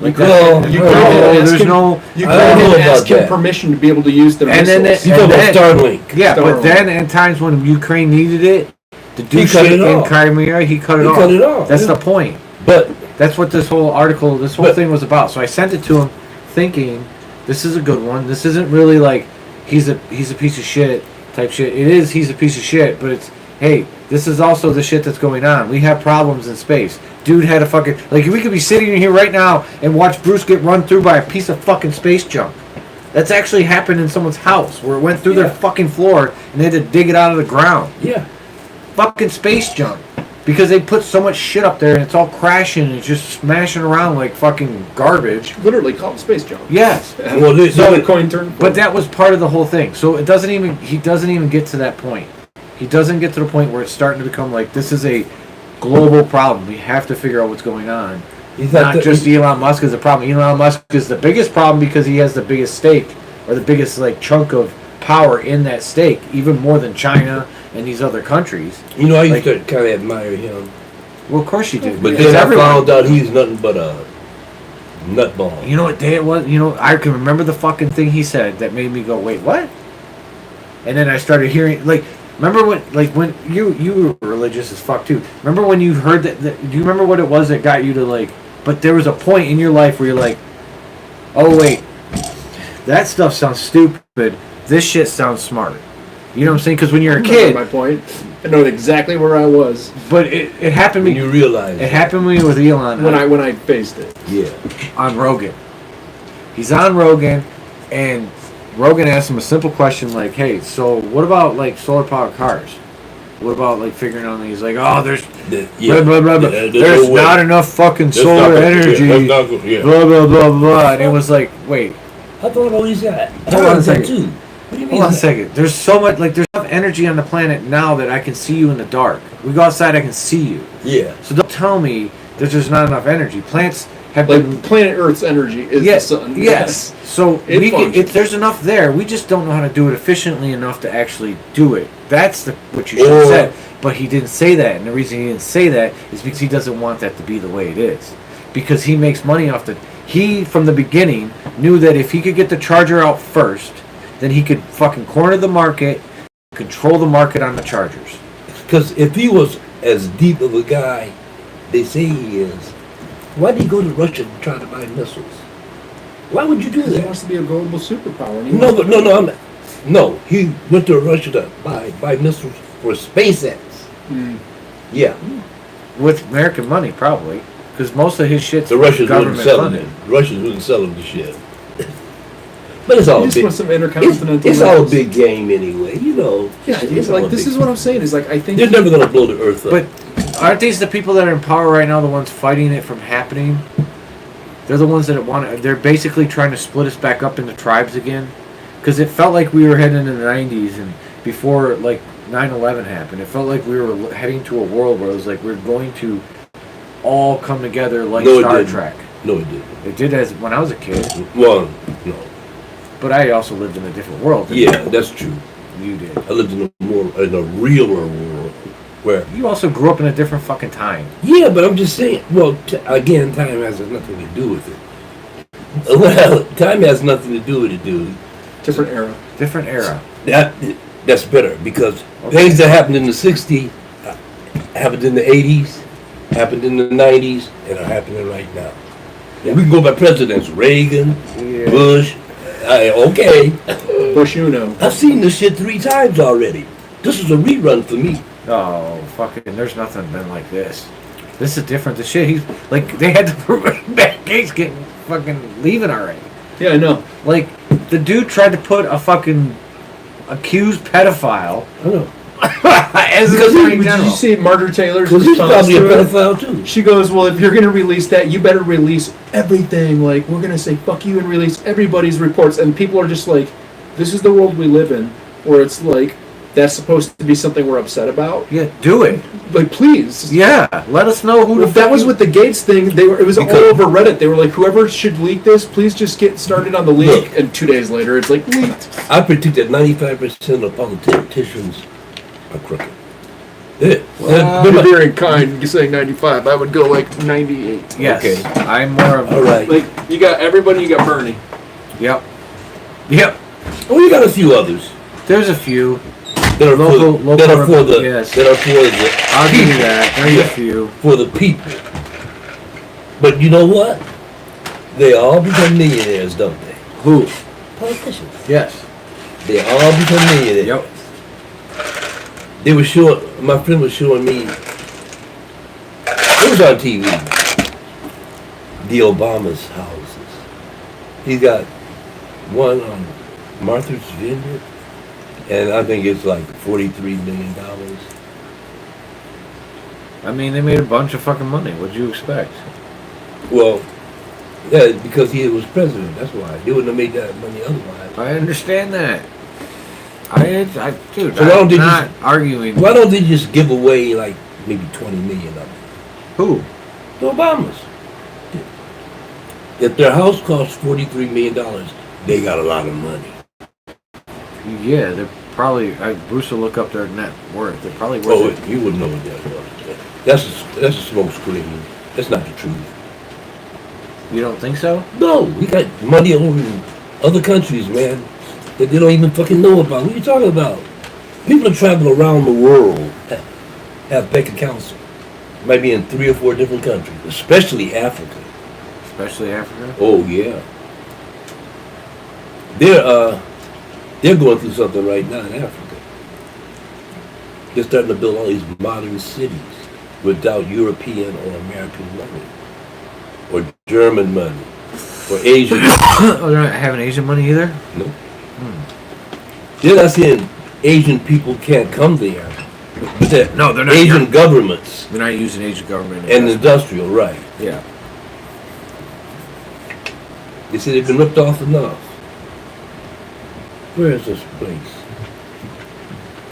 Like Well, that, you no, can't ask there's him- no. You I don't couldn't know ask about him that. permission to be able to use the And then missiles. You talking about then- Starlink? Yeah, but Starlink. then in times when Ukraine needed it to do He cut shit it in off. Crimea, he cut it He off. cut it off, That's yeah. the point. But That's what this whole article, this whole But- thing was about. So I sent it to him, thinking this is a good one. This isn't really like he's a piece of shit type shit. It is he's a piece of shit, but it's hey, this is also the shit that's going on. We have problems in space. Dude had a fucking like we could be sitting in here right now and watch Bruce get run through by a piece of fucking space junk. That's actually happened in someone's house where it went through their Yeah. fucking floor and they had to dig it out of the ground. yeah, Fucking space junk. Because they put so much shit up there and it's all crashing and it's just smashing around like fucking garbage. Literally called space jump. Yes. Well, this- So the coin turned. But that was part of the whole thing. So he doesn't even get to that point. He doesn't get to the point where it's starting to become like this is a global problem. We have to figure out what's going on. he's Not the- just Elon Musk is the problem. Elon Musk is the biggest problem because he has the biggest stake or the biggest like chunk of power in that stake, even more than China and these other countries. You know, I used like- to kind of admire him, Well, of course you do. but because then I everyone- found out he's nothing but a nutball. You know what day it was? You know, I can remember the fucking thing he said that made me go, wait, what? And then I started hearing, like, remember when you were religious as fuck too. Remember when you heard that do you remember what it was that got you to like, but there was a point in your life where you're like, oh wait, that stuff sounds stupid. This shit sounds smart. You know what I'm saying? Because when you're a kid, My point. I know exactly where I was but it happened When me. you realize It happened to me with Elon when I faced it. yeah, on Rogan. He's on Rogan, and Rogan asked him a simple question like, "Hey, so what about like solar powered cars? What about like figuring out?" He's like, "Oh, there's blah blah blah. Blah. There's no way. not enough fucking That's solar not gonna- energy. Yeah, that's not gonna- yeah. Blah blah blah blah." And it was like, wait, I thought all these guys. Hold on a second. Too. What do you mean? hold on a second. There's so much like there's enough energy on the planet now that I can see you in the dark. We go outside, I can see you. Yeah. So don't tell me that there's not enough energy. Plants have Like been planet Earth's energy is yes, the sun. yes. So It we can, functions. there's enough there. We just don't know how to do it efficiently enough to actually do it. That's what you should Or- have said. But he didn't say that, and the reason he didn't say that is because he doesn't want that to be the way it is. Because he makes money off the. He from the beginning knew that if he could get the charger out first, then he could fucking corner the market, control the market on the chargers. Because if he was as deep of a guy they say he is, why did he go to Russia to try to buy missiles? Why would you do He that? wants to be a global superpower. And he No, wants but no, I'm not. No, he went to Russia to buy missiles for SpaceX. Mm. Yeah, With American money, probably. Because most of his shit's the Russians wouldn't government sell funded. him. The Russians wouldn't sell him the shit. But it's all He just big. wants some intercontinental. It's all a missiles. big game anyway, you know. Yeah, It's it's all a like this big- is what I'm saying. Is like I think They're never gonna blow the Earth up. But aren't these the people that are in power right now, the ones fighting it from happening? They're the ones that want to, they're basically trying to split us back up into tribes again. Because it felt like we were heading into the 90s and before like 9/11 happened. It felt like we were heading to a world where it was like we're going to all come together like No, it Star didn't. Trek. No, it didn't. It did as when I was a kid, Well, no. but I also lived in a different world. than Yeah, that's true. you did. I lived in a realer world where. You also grew up in a different fucking time. Yeah, but I'm just saying. Well, again, time has nothing to do with it. Well, time has nothing to do with it, dude. Different era. Different era. That's better because Okay. things that happened in the '60s happened in the '80s, happened in the '90s, and are happening right now. Yeah. We can go by presidents: Reagan, Yeah. Bush. Okay, Bush Uno. I've seen this shit 3 times already. This is a rerun for me. Oh, fucking, there's nothing been like this. This is different. The shit, he's, like, they had to prevent Matt Gates getting fucking leaving already. Yeah, I know. Like, the dude tried to put a fucking accused pedophile I know. as Because the he- attorney Did general. you see Margaret Taylor's Because he's response probably a to it? pedophile too. She goes, well, if you're going to release that, you better release everything. Like, we're going to say fuck you and release everybody's reports. And people are just like, this is the world we live in, where it's like, that's supposed to be something we're upset about. Yeah, do it. Like, please. Yeah, let us know who. Well, if that was with the Gates thing, it was all Because- over Reddit. They were like, whoever should leak this, please just get started on the leak. Look. And 2 days later, it's like, leaked. I predict that 95% of politicians are crooked. You're very kind. You're saying 95. I would go like 98. Yes, Okay. I'm more of. All right. Like, you got everybody, you got Bernie. Yep. Yep. Oh, we got a few others There's a few. that are Local- for, that are for the yes. that are for the I'll give you people. that. There's Yeah. a few. For the people. But you know what? They all become millionaires, don't they? Who? Politicians. Yes. They all become millionaires. Yep. They were showing. My friend was showing me. It was on TV. The Obama's houses. He's got one on Martha's Vineyard, and I think it's like $43 million. I mean, they made a bunch of fucking money. What'd you expect? Well, yeah, because he was president. That's why they wouldn't have made that money otherwise. I understand that. Dude, So why don't I'm they not arguing. Why don't they just give away like maybe 20 million of it? Who? The Obamas. If their house costs $43 million, they got a lot of money. Yeah, they're probably. Bruce will look up their net worth. They're probably Oh, worth it. you wouldn't know what that was. That's a smoke screen. That's not the truth. You don't think so? No, we got money over in other countries, man, that they don't even fucking know about. What are you talking about? People that travel around the world have bank accounts. Might be in 3 or 4 different countries, especially Africa. Especially Africa. Oh yeah. They're going through something right now in Africa. They're starting to build all these modern cities without European or American money, or German money, or Asian. Oh, they're not having Asian money either. No. They're not saying Asian people can't come there, but they're No, they're not. Asian governments They're not using Asian government. and industrial, right? yeah. They say they've been ripped off enough. Where is this place?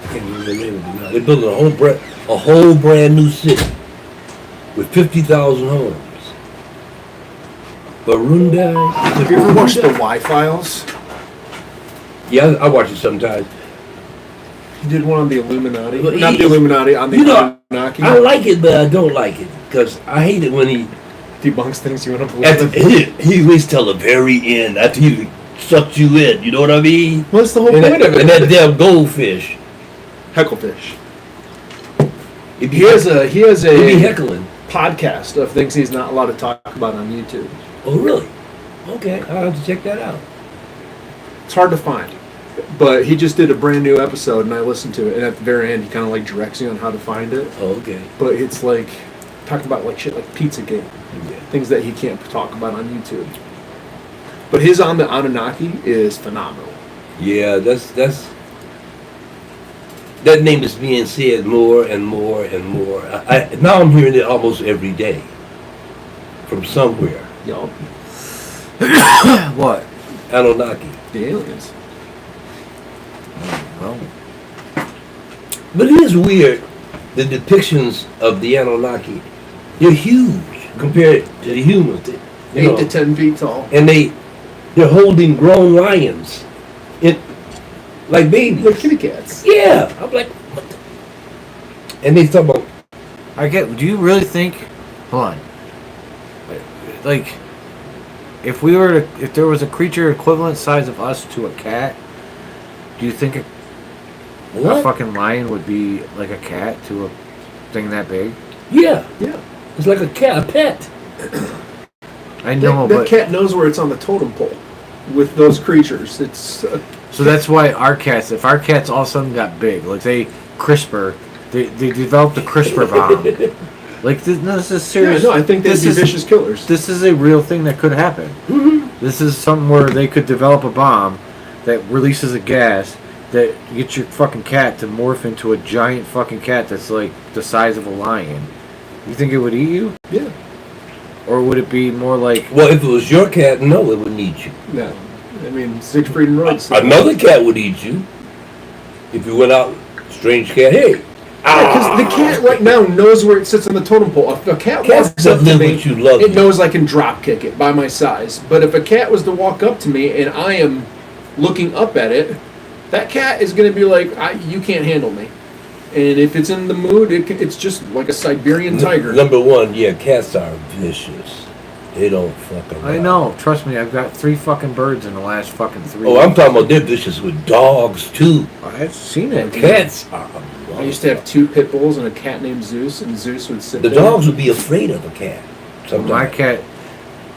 I can't remember the name of it now. They're building a whole brand new city with 50,000 homes. Burundi. Have you ever watched the Y-Files? Yeah, I watch it sometimes. He did one on the Illuminati. Well, Not the Illuminati, on the You know, Anunnaki. I like it, but I don't like it because I hate it when he Debunks things you want to at believe. the, he waits till the very end after he sucks you in. You know what I mean? Well, that's the whole And point of that, it. and that damn goldfish. Hecklefish. He He has a be heckling. podcast of things he's not allowed to talk about on YouTube. Oh, really? Okay, I'll have to check that out. It's hard to find. But he just did a brand new episode, and I listened to it. And at the very end, he kind of like directs you on how to find it. Oh, okay. But it's like talking about like shit like Pizzagate, Yeah. things that he can't talk about on YouTube. But his on the Anunnaki is phenomenal. Yeah, that's that name is being said more and more and more. Now I'm hearing it almost every day from somewhere. Y'all, What? Anunnaki. the aliens. Well, But it is weird, the depictions of the Anunnaki. They're huge compared to the humans. You 8 know, to 10 feet tall. and they're holding grown lions, like babies. They're kitty cats. Yeah, I'm like, what the? And they talk about, Do you really think? Hold on. Like, if there was a creature equivalent size of us to a cat, do you think a what? fucking lion would be like a cat to a thing that big? Yeah, Yeah. it's like a cat, a pet. I know, That but cat knows where it's on the totem pole with those creatures. It's so that's why if our cats all of a sudden got big, like they developed a CRISPR bomb. Like this is serious. Yeah, no, I think they'd be vicious killers. This is a real thing that could happen. Mm-hmm. This is something where they could develop a bomb that releases a gas that gets your fucking cat to morph into a giant fucking cat that's like the size of a lion. You think it would eat you? Yeah. Or would it be more like... Well, if it was your cat, no, it wouldn't eat you. No. I mean, Siegfried and Roy. Another cat would eat you. If you went out, strange cat, hey. Because the cat right now knows where it sits on the totem pole. If a cat Cats walks up that to live me, with you love it you. knows I can drop kick it by my size. But if a cat was to walk up to me and I am looking up at it, that cat is going to be like, you can't handle me. And if it's in the mood, it's just like a Siberian tiger. Number one, yeah, cats are vicious. They don't fuck around. I know. Trust me, I've got 3 fucking birds in the last fucking 3 Oh, I'm talking about they're vicious with dogs, too. I've seen it. Cats are... I used to have 2 pit bulls and a cat named Zeus, and Zeus would sit The there. dogs would be afraid of a cat. Sometimes. My cat...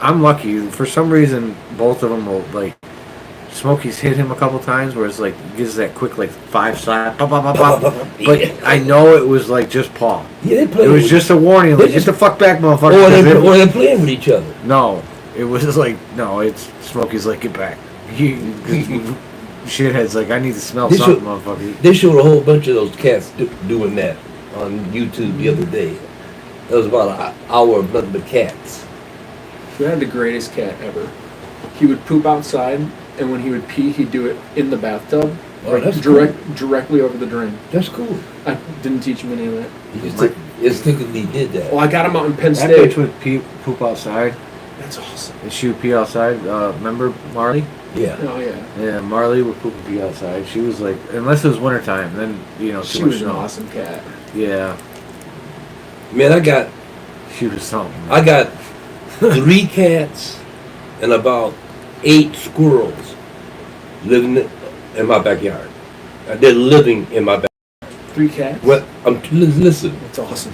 I'm lucky. For some reason, both of them will, like... Smokey's hit him a couple times where it's like, gives that quick, like, 5 slap, pop, pop, pop, pop. But I know it was, like, just paw. Yeah, they play It was with- just a warning, like, They get the fuck back, motherfucker. Or 'cause they're playing with each other. No, it was like, no, it's Smokey's like, get back. Shithead's like, I need to smell They something, should- motherfucker. They showed a whole bunch of those cats doing that on YouTube the other day. That was about an hour of nothing but cats. We had the greatest cat ever. He would poop outside, and when he would pee, he'd do it in the bathtub, Oh, that's directly over the drain. That's cool. I didn't teach him any of that. It's thinking he did that. Well, I got him out in Penn That State. bitch would poop outside, That's awesome. and she would pee outside. Remember Marley? Yeah. Oh yeah, Yeah, Marley would poop and pee outside. She was like, unless it was wintertime, then, you know, she too much was an snow. awesome cat. Yeah, Man, I got she was something. 3 cats and about 8 squirrels living in my backyard. They're living in my backyard. 3 cats. Well, listen. That's awesome.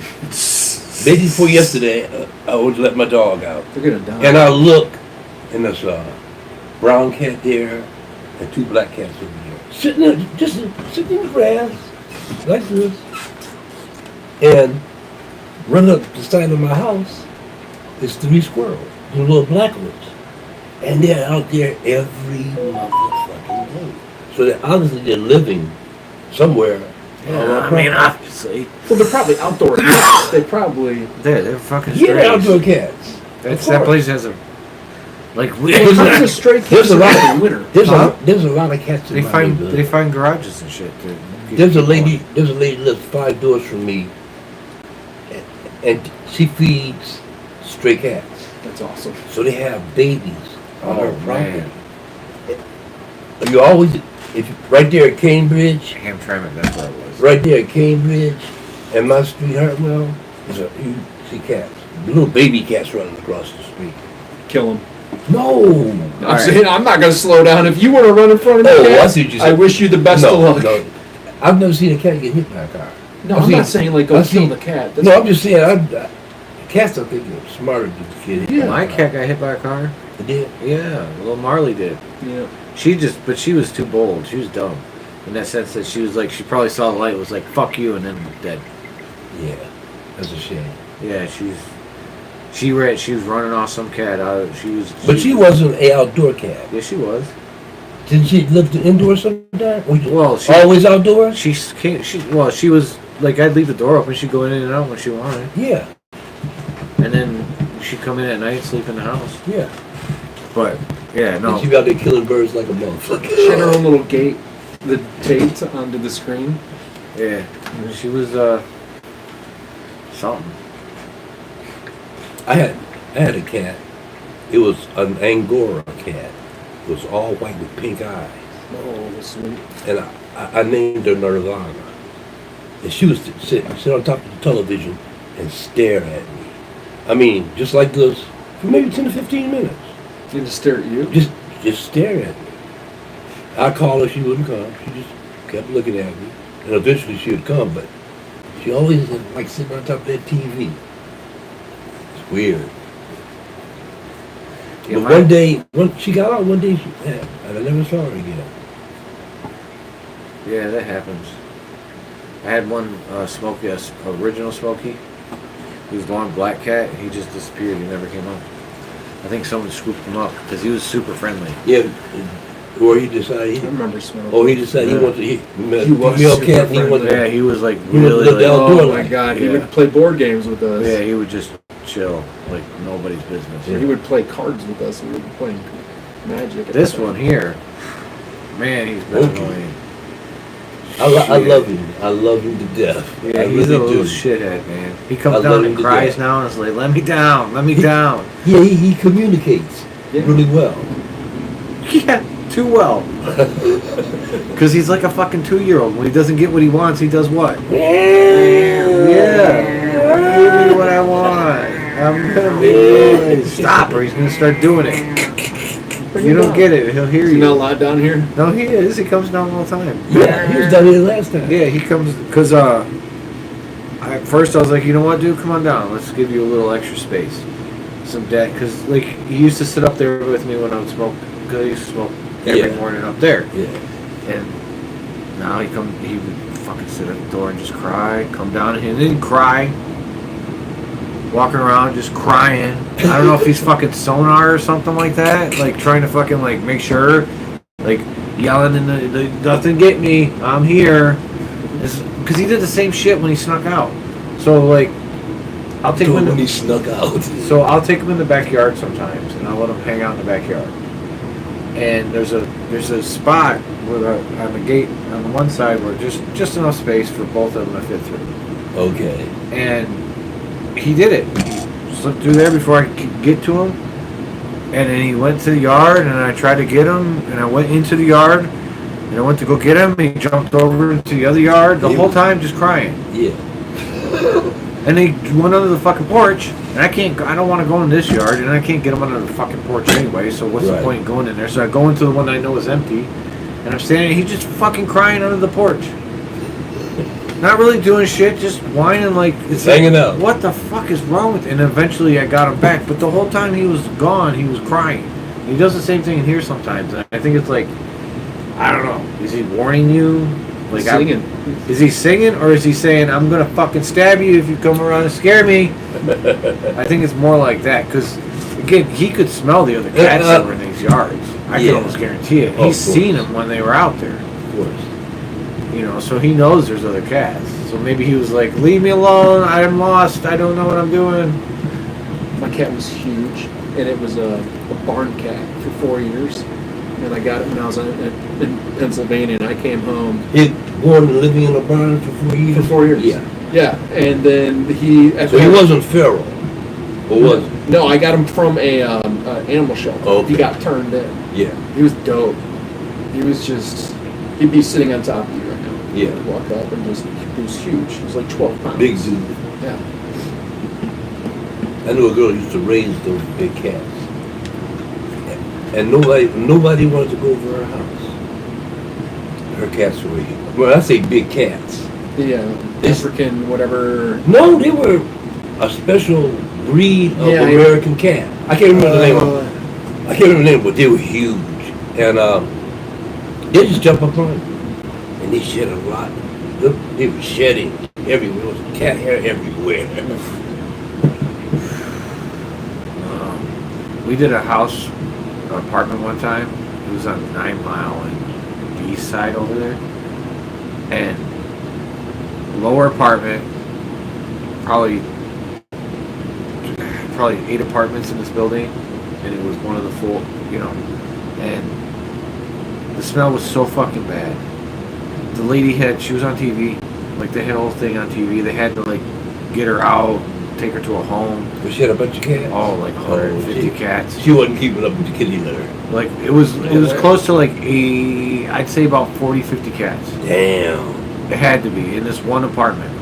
Day before yesterday, I would let my dog out. They're gonna die. And I look, and there's a brown cat there and 2 black cats over there. Sitting there, just sitting in the grass, like this. And run up the side of my house, there's 3 squirrels, the little black ones. And they're out there every motherfucking day. So they're living somewhere. I mean, obviously. Well, they're probably outdoor cats. They probably. They're fucking Yeah, they're strays. outdoor cats. That place has a, like, Well, weird. tons of stray There's cats a lot in winter. There's a lot of cats in They my find neighborhood. garages and shit. There's a lady lives 5 doors from me, and she feeds stray cats. That's awesome. So they have babies on Oh, her property. man. You always, if you, right there at Cambridge, Hamtramck, that's what it was. right there at Cambridge, and my street, Hartwell, you see cats, little baby cats running across the street. Kill them. No, I'm saying I'm not gonna slow down. If you want to run in front of me, Oh, I cats, see what you I said. wish you the best of luck. No, I've never seen a cat get hit by a car. No, I've I'm not seen- saying like go I've kill seen- the cat. That's No, I'm just saying, cats I think are smarter than the kid. Yeah. My cat got hit by a car. They did. Yeah, little Marley did. Yeah. But she was too bold. She was dumb. In that sense that she was like, she probably saw the light, was like, fuck you, and then dead. Yeah, that's a shame. Yeah, she was running off some cat. But she wasn't an outdoor cat. Yeah, she was. Didn't she live indoors sometimes? Well, she Always outdoors? she was like, I'd leave the door open. She'd go in and out when she wanted, Yeah, and then she'd come in at night, sleep in the house. yeah. But yeah, no. And she be out there killing birds like a She had her motherfucker. own little gate, the taped onto the screen. Yeah. She was something. I had a cat. It was an Angora cat. It was all white with pink eyes. Oh, that's sweet. And I named her Nirvana. And she was sit on top of the television and stare at me. I mean, just like this, for maybe 10 to 15 minutes. You just stare at you? Just stare at me. I called her, she wouldn't come. She just kept looking at me. And eventually she would come, but she always like sitting on top of that TV. It's weird. Yeah, But one day, when she got out, one day she and I never saw her again. Yeah, that happens. I had one Smokey, original Smokey. He was a long black cat. He just disappeared. He never came up. I think someone swooped him up because he was super friendly. Yeah, or he decided. I remember smelling. Oh, he decided he wanted. He was female super cat. And he wanted. Yeah, he was like He was really. the Like, Del- Oh doing my like- god, he yeah. would play board games with us. yeah, he would just chill like nobody's business. He would play cards with us. We would be playing Magic. This one here, man, he's been Okay. annoying. I love him. I love him to death. Yeah, I he's really a little do. shithead, man. He I comes love down him and to cries death. now and is like, "Let me down, let me down." Yeah, he communicates Yeah. really well. Yeah, too well. Because he's like a fucking 2-year-old. When he doesn't get what he wants, he does what? Yeah. Give me what I want. I'm gonna be stop, or he's gonna start doing it. If you don't get it, he'll hear Is he you. not allowed down here? No, he is. He comes down all the time. Yeah, he was down here last time. Yeah, he comes because at first I was like, you know what, dude, come on down. Let's give you a little extra space, some deck, because like he used to sit up there with me when I would smoke. Because I used to smoke every Yeah. morning up there, Yeah. and now he would fucking sit at the door and just cry, come down, and then cry, walking around just crying. I don't know if he's fucking sonar or something like that, like trying to fucking like make sure, like yelling in the nothing get me, I'm here. Because he did the same shit when he snuck out. So like, I'll take him When he in snuck out. so I'll take him in the backyard sometimes, and I'll let him hang out in the backyard. And there's a spot where on the gate on the one side where just enough space for both of them to fit through. Okay. And he did it. He slipped through there before I could get to him. And then he went to the yard, and I tried to get him, and I went into the yard, and I went to go get him, and he jumped over into the other yard the whole time just crying. Yeah. And they went under the fucking porch, and I don't want to go in this yard, and I can't get him under the fucking porch anyway, so what's the Right. point in going in there? So I go into the one I know is empty, and I'm standing, he's just fucking crying under the porch. Not really doing shit, just whining like it's Hanging like, out. What the fuck is wrong with? And eventually I got him back, but the whole time he was gone, he was crying. He does the same thing in here sometimes. And I think it's like, I don't know. Is he warning you? Like Singing. Is he singing, or is he saying, "I'm gonna fucking stab you if you come around and scare me"? I think it's more like that, because again, he could smell the other cats that were in these yards. I can almost guarantee it. Of He's course. seen them when they were out there. Of course. You know, so he knows there's other cats. So maybe he was like, "Leave me alone. I'm lost. I don't know what I'm doing." My cat was huge, and it was a barn cat for 4 years. And I got it when I was in Pennsylvania, and I came home. It born and living in a barn for 4 years. For 4 years. Yeah. Yeah, and then he. So he wasn't feral, or was he? No, I got him from a animal shelter. Okay. He got turned in. Yeah. He was dope. He was just. He'd be sitting on top of you right now. Yeah. I'd walk up and just. He was huge. He was like 12 pounds. Big dude. Yeah. I knew a girl who used to raise those big cats, and nobody wanted to go over her house. Her cats were, well, I say big cats. The It's- African whatever. No, they were a special breed of Yeah, American cat. I can't remember the name of them. I can't remember the name, but they were huge, and they just jump up on you, and they shed a lot. They were shedding everywhere. There was cat hair everywhere. We did a house apartment one time. It was on 9 Mile and the east side over there. And lower apartment, probably 8 apartments in this building, and it was one of the 4, you know. And the smell was so fucking bad. The lady she was on TV, Like they had a whole thing on TV. They had to like get her out, take her to a home. But she had a bunch of cats. Oh, like 150 cats. She wasn't keeping up with the kitty litter. Like it was close to like I'd say about 40, 50 cats. Damn. It had to be in this one apartment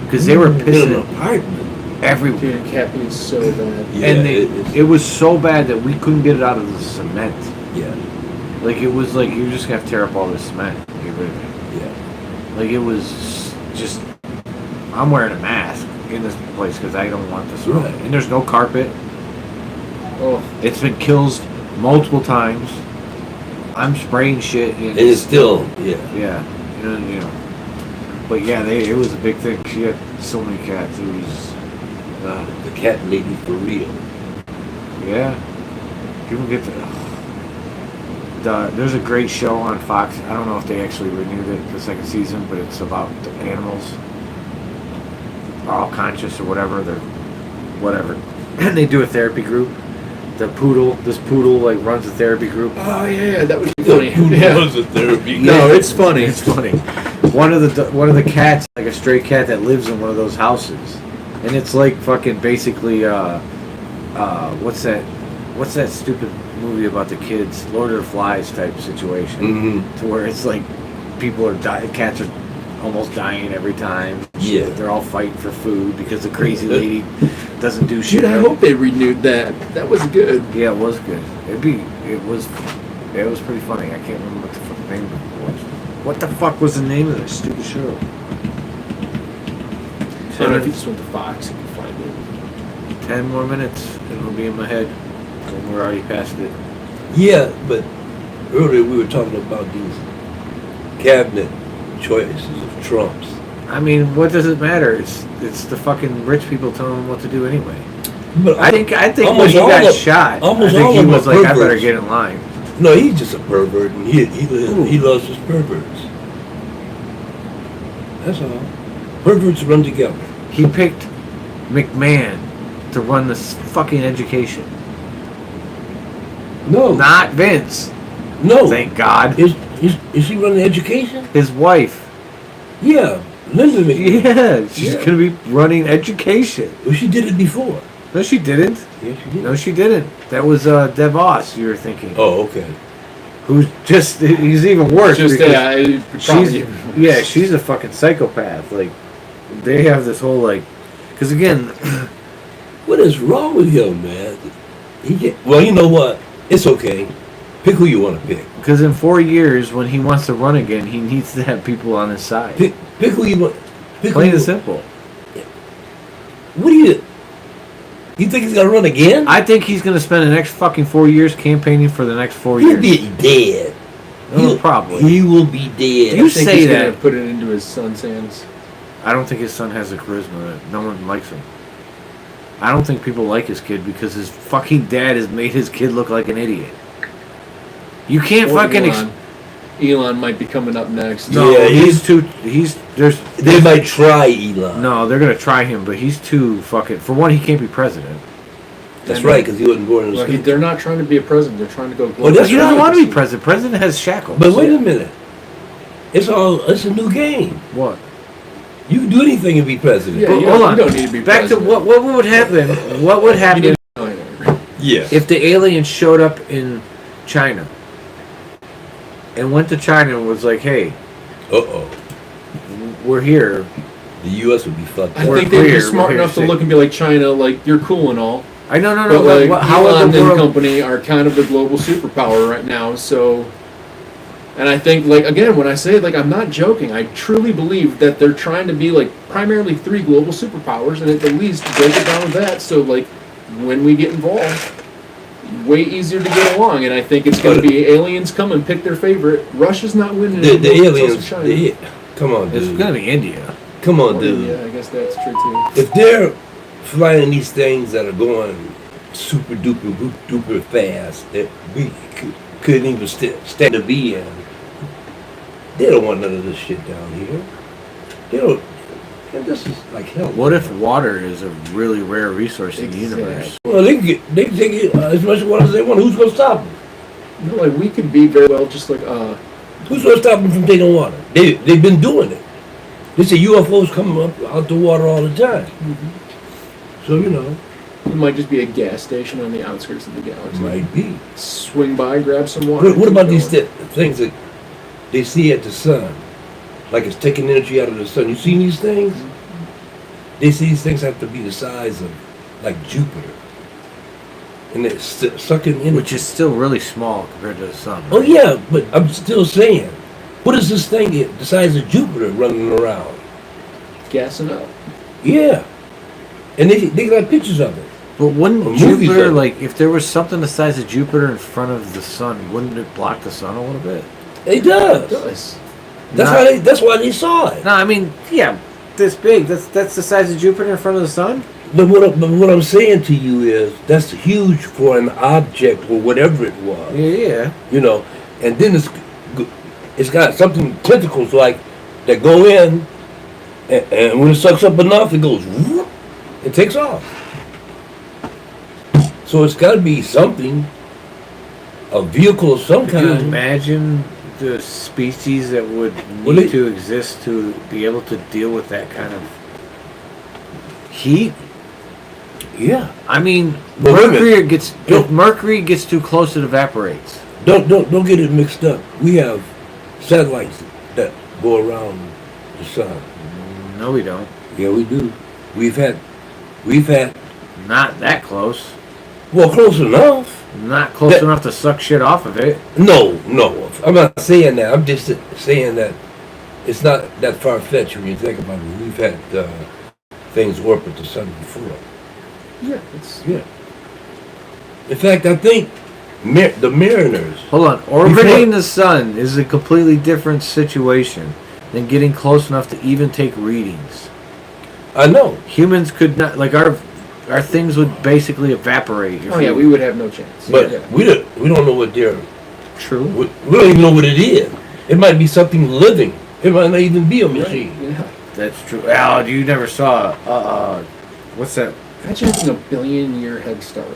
because they were In an pissing apartment. everywhere. Dude, cat is so bad. Yeah, And it's- it was so bad that we couldn't get it out of the cement. Yeah, Like it was like you're just gonna have to tear up all this cement and get rid of it. yeah. Like it was just. I'm wearing a mask in this place because I don't want the smell. Right. And there's no carpet. Oh, It's been killed multiple times. I'm spraying shit. And it's still, yeah. Yeah, you know. But yeah, it was a big thing. She had so many cats. It was. The cat lady for real. Yeah. People get there's a great show on Fox. I don't know if they actually renewed it the second season, but it's about the animals. Are all conscious or whatever. They're whatever. And they do a therapy group. This poodle like runs a therapy group. oh yeah, that would be funny. Who Yeah. was a therapy? No, it's funny. It's funny. One of the cats, like a stray cat that lives in one of those houses, and it's like fucking basically what's that stupid movie about the kids, Lord of the Flies type situation, Mm-hmm. to where it's like people are cats are almost dying every time. Yeah. They're all fighting for food because the crazy lady doesn't do shit. Dude, I hope they renewed that. That was good. Yeah, it was good. It was pretty funny. I can't remember what the fuck name was. What the fuck was the name of this stupid show? I don't know if you just went to Fox, you can find it. 10 more minutes and it'll be in my head. And we're already past it. Yeah, but earlier we were talking about these cabinet choices of Trump's. I mean, what does it matter? It's the fucking rich people telling them what to do anyway. But I think when almost he all got of- shot, I almost think all he of them was are like, I better perverts. get in line. No, he's just a pervert, and he loves his perverts. That's all. Perverts run together. He picked McMahon to run this fucking education. No, Not Vince. no. Thank God. Is he running education? His wife. Yeah, Linda McMahon. Yeah, she's Yeah. gonna be running education. Well, she did it before. No, she didn't. Yeah, she did. No, she didn't. That was DeVos you were thinking. Oh, okay. Who's just, he's even worse. Just because she's a fucking psychopath. Like, they have this whole, like, because again, What is wrong with him, man? Well, you know what? It's okay. Pick who you want to pick. because in 4 years, when he wants to run again, he needs to have people on his side. Pick who you want. Pick Plain who and you, simple. What do you think he's gonna run again? I think he's going to spend the next fucking 4 years campaigning for the next 4 He'll years. be dead. Probably. He will be dead. You I think say he's that. gonna put it into his son's hands. I don't think his son has the charisma that no one likes him. I don't think people like his kid because his fucking dad has made his kid look like an idiot. You can't Or fucking. Elon might be coming up next. No, Yeah, there's. They might try Elon. No, they're gonna try him, but he's too fucking. For one, he can't be president. That's right, because he wasn't born in the Well, country. they're not trying to be a president. They're trying to go global. Well, that's He doesn't right. want to be president. President has shackles. But wait a minute. It's a new game. What? You can do anything and be president. Yeah, Well, you hold don't- on. you don't need to be Back president. to what would happen? What would You happen need to know. Yeah. if the aliens showed up in China and went to China and was like, "Hey, Uh-oh. we're here." The U.S. would be fucked I up. We're think they'd be clear, smart we're enough to here. look and be like, China, like, you're cool and all. I know, But like, how Elon would the and world? company are kind of the global superpower right now. So, and I think, like, again, when I say, like, I'm not joking. I truly believe that they're trying to be, like, primarily 3 global superpowers, and at the least break it down to that. So, like, when we get involved, way easier to get along. And I think it's going to be aliens come and pick their favorite. Russia's not winning. The anymore, it's also aliens. China. Come on, It's dude. gonna be India. Come on, Or dude. India, I guess that's true too. If they're flying these things that are going super duper fast that we couldn't even stand to be in, they don't want none of this shit down here. They don't. And this is like hell. What if water is a really rare resource in the Exactly. universe? Well, they can take it as much water as they want. Who's gonna stop them? You know, like we could be very well just like Who's gonna stop them from taking water? They've been doing it. They say UFOs come up out the water all the time. So, you know, It might just be a gas station on the outskirts of the it galaxy. might be. Swing by, grab some water. What keep about these going. things that they see at the sun? Like it's taking energy out of the sun. You seen these things? They say these things have to be the size of, like, Jupiter. And it's sucking energy. Which is still really small compared to the sun. Oh, yeah, but I'm still saying, what is this thing the size of Jupiter running around? Gassing up. Yeah. And they got pictures of it. But wouldn't Or movies Jupiter, of it. like, if there was something the size of Jupiter in front of the sun, wouldn't it block the sun a little bit? It does. It does. That's why they saw it. No, I mean, yeah, this big. That's the size of Jupiter in front of the sun. But what I'm saying to you is that's huge for an object or whatever it was. Yeah. You know, and then it's got something tentacles like that go in, and when it sucks up enough, it goes whoop, it takes off. So it's got to be something, a vehicle of some Could you kind. imagine the species that would Well, need it- to exist to be able to deal with that kind of heat? Yeah. I mean, But wait a Mercury if Don't- Mercury gets too close, it evaporates. Don't get it mixed up. We have satellites that go around the sun. No, we don't. Yeah, we do. We've had Not that close. well, close enough. Not close That- enough to suck shit off of it. No, I'm not saying that. I'm just saying that it's not that far fetched when you think about it. We've had things orbit the sun before. Yeah. It's, Yeah. In fact, I think the mariners. Hold on. Orbiting the sun is a completely different situation than getting close enough to even take readings. I know. Humans could not, like, our things would basically evaporate. if oh yeah, we would have no chance. But yeah. we don't know what they're. True. We don't even know what it is. It might be something living. It might not even be a machine. Yeah. That's true. Al, you never saw, what's that? Imagine having a billion-year head start.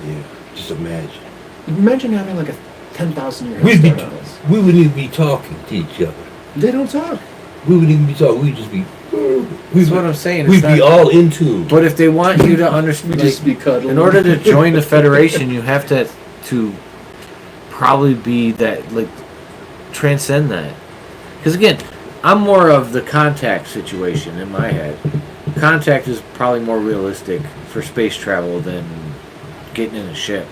Yeah. Just imagine. Imagine having like a 10,000-year head We'd be, start on us. we wouldn't even be talking to each other. They don't talk. We wouldn't even be talking. We'd just be. That's what I'm saying. We'd It's be not- all in tune. But if they want you to We'd understand, just be cuddling. in order to join the Federation, you have to probably be that, like, transcend that. Because again, I'm more of the Contact situation in my head. Contact is probably more realistic for space travel than getting in a ship.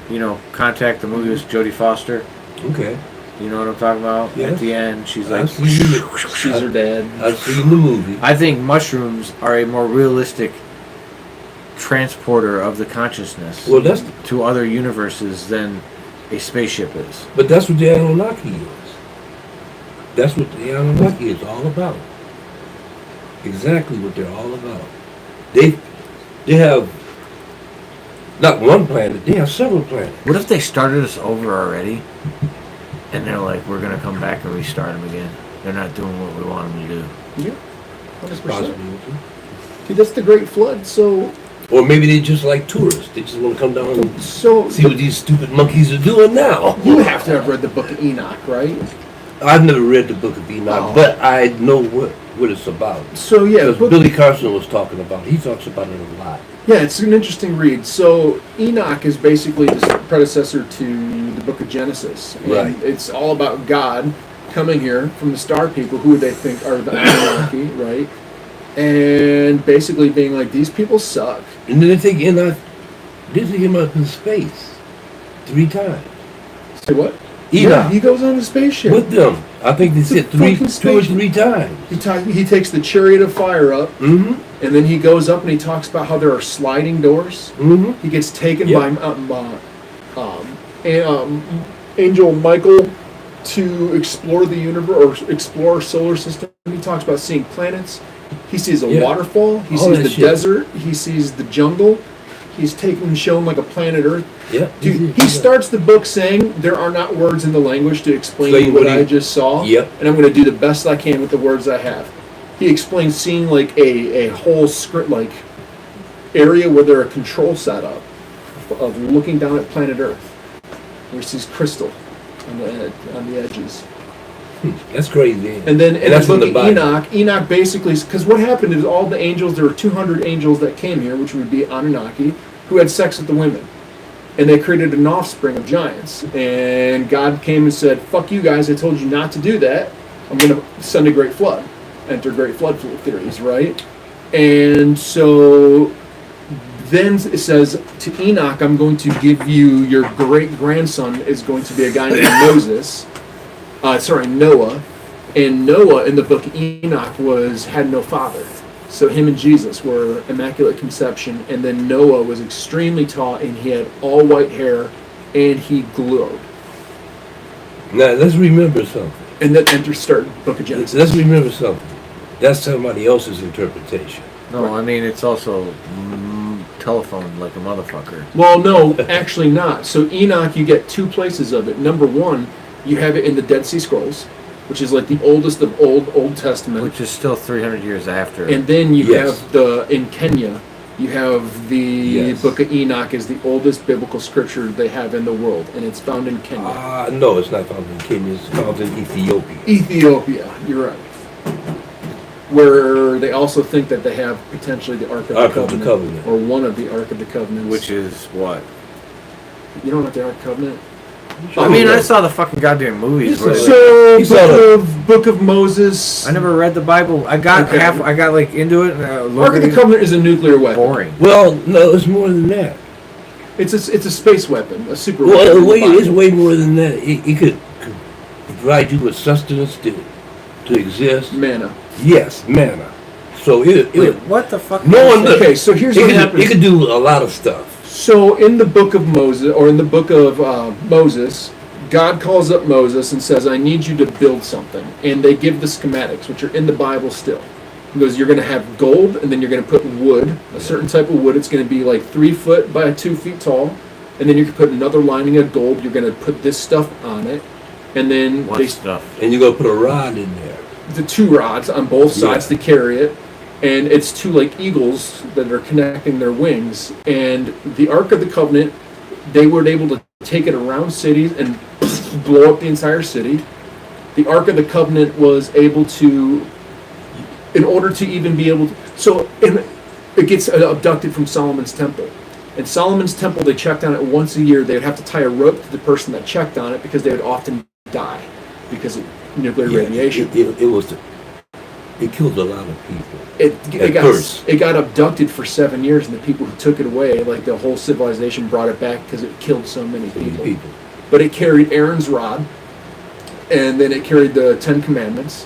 You know, Contact, the movie was Jodie Foster. Okay. You know what I'm talking about? Yeah. At the end, she's like, I've seen the, She's her dad. I've seen the movie. I think mushrooms are a more realistic transporter of the consciousness Well, that's to other universes than a spaceship is. but that's what the Anunnaki is. That's what the Anunnaki is all about. Exactly what they're all about. They have not one planet. They have several planets. What if they started us over already, and they're like, we're gonna come back and restart them again? They're not doing what we want them to do. Yeah. 100%. Possibly. Dude, that's the Great Flood. So Or maybe they just like tourists. They just want to come down and So see what these stupid monkeys are doing now. you have to have read the Book of Enoch, right? I've never read the Book of Enoch, Oh. but I know what it's about. So yeah, Because Book- Billy Carson was talking about it. He talks about it a lot. yeah, it's an interesting read. So Enoch is basically the predecessor to the Book of Genesis. And Right. it's all about God coming here from the Star People, who they think are the Anunnaki, right? And basically being like, these people suck. And then they take him up in space 3 times. Say what? Enoch. Yeah, he goes on the spaceship. With them. I think they said a fucking 2 or spaceship. 3 times. He takes the chariot of fire up, Mm-hmm. and then he goes up and he talks about how there are sliding doors. Mm-hmm. He gets taken Yep. by Angel Michael to explore the universe or explore solar system. He talks about seeing planets. He sees a Yeah. waterfall. He All sees that the shit. desert. He sees the jungle. He's shown like a planet Earth. Yeah. Dude, he starts the book saying there are not words in the language to explain Explain what what he- I just saw. Yep. And I'm going to do the best I can with the words I have. He explains seeing like a whole script like area where there are control set up of looking down at planet Earth, where he sees crystal on the edges. That's crazy. And then in that's the from book the of Bible. Enoch basically, because what happened is all the angels, there were 200 angels that came here, which would be Anunnaki, who had sex with the women. And they created an offspring of giants. And God came and said, fuck you guys, I told you not to do that. I'm going to send a great flood. Enter great flood theories, right? And so then it says to Enoch, I'm going to give you, your great-grandson is going to be a guy named Noah. And Noah in the book of Enoch had no father. So him and Jesus were immaculate conception, and then Noah was extremely tall, and he had all white hair, and he glowed. Now, let's remember something. And then start book of Genesis. Let's remember something. That's somebody else's interpretation. No, I mean, it's also telephone like a motherfucker. Well, no, actually not. So Enoch, you get two places of it. Number one, you have it in the Dead Sea Scrolls, which is like the oldest of Old Testament. Which is still 300 years after. And then you Yes. have in Kenya, you have the Book of Enoch is the oldest biblical scripture they have in the world, and it's found in Kenya. No, it's not found in Kenya. It's found in Ethiopia. Ethiopia, you're right. Where they also think that they have potentially the Ark of the Covenant, or one of the Ark of the Covenants. Which is what? You don't have the Ark of the Covenant? I mean, I saw the fucking goddamn movies. Where So, Book of Moses. I never read the Bible. I got I got like into it. And Ark of the Covenant is a nuclear weapon. Boring. Well, no, it's more than that. It's a space weapon, a super Well, weapon. it's way more than that. It could provide you with sustenance to exist. Manna. Yes, manna. So Wait, what the fuck? No one. Okay, so here's what happens. It could do a lot of stuff. So in the book of Moses, or in the book of Moses, God calls up Moses and says, I need you to build something. And they give the schematics, which are in the Bible still. He goes, you're going to have gold, and then you're going to put wood, a certain type of wood. It's going to be like 3 foot by 2 feet tall. And then you can put another lining of gold. You're going to put this stuff on it. And then What stuff? And you're going to put a rod in there. the 2 rods on both sides to carry it. And it's 2 like eagles that are connecting their wings. And the Ark of the Covenant, they were able to take it around cities and blow up the entire city. The Ark of the Covenant was able to, in order to even be able to, so it gets abducted from Solomon's temple. In Solomon's temple, they checked on it once a year. They would have to tie a rope to the person that checked on it because they would often die because of nuclear radiation. It killed a lot of people. It got abducted for 7 years, and the people who took it away, like the whole civilization, brought it back because it killed so many people. But it carried Aaron's rod, and then it carried the 10 Commandments.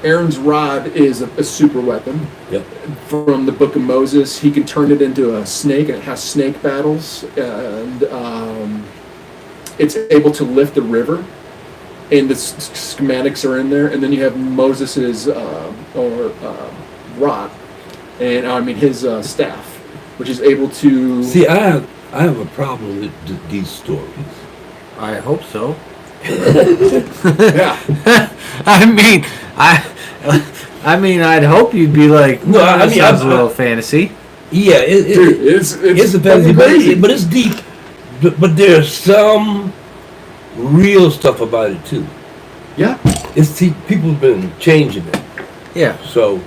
Aaron's rod is a super weapon. Yep. From the Book of Moses, he can turn it into a snake, and it has snake battles, and it's able to lift a river. And the schematics are in there, and then you have Moses's rod, and his staff, which is able to. See, I have a problem with these stories. I hope so. Yeah. I mean, I'd hope you'd be like, No, I that mean, sounds a little fantasy. Yeah, Dude, it's a fantasy, crazy. but it's deep. But there's some real stuff about it too. Yeah. People have been changing it. Yeah. So,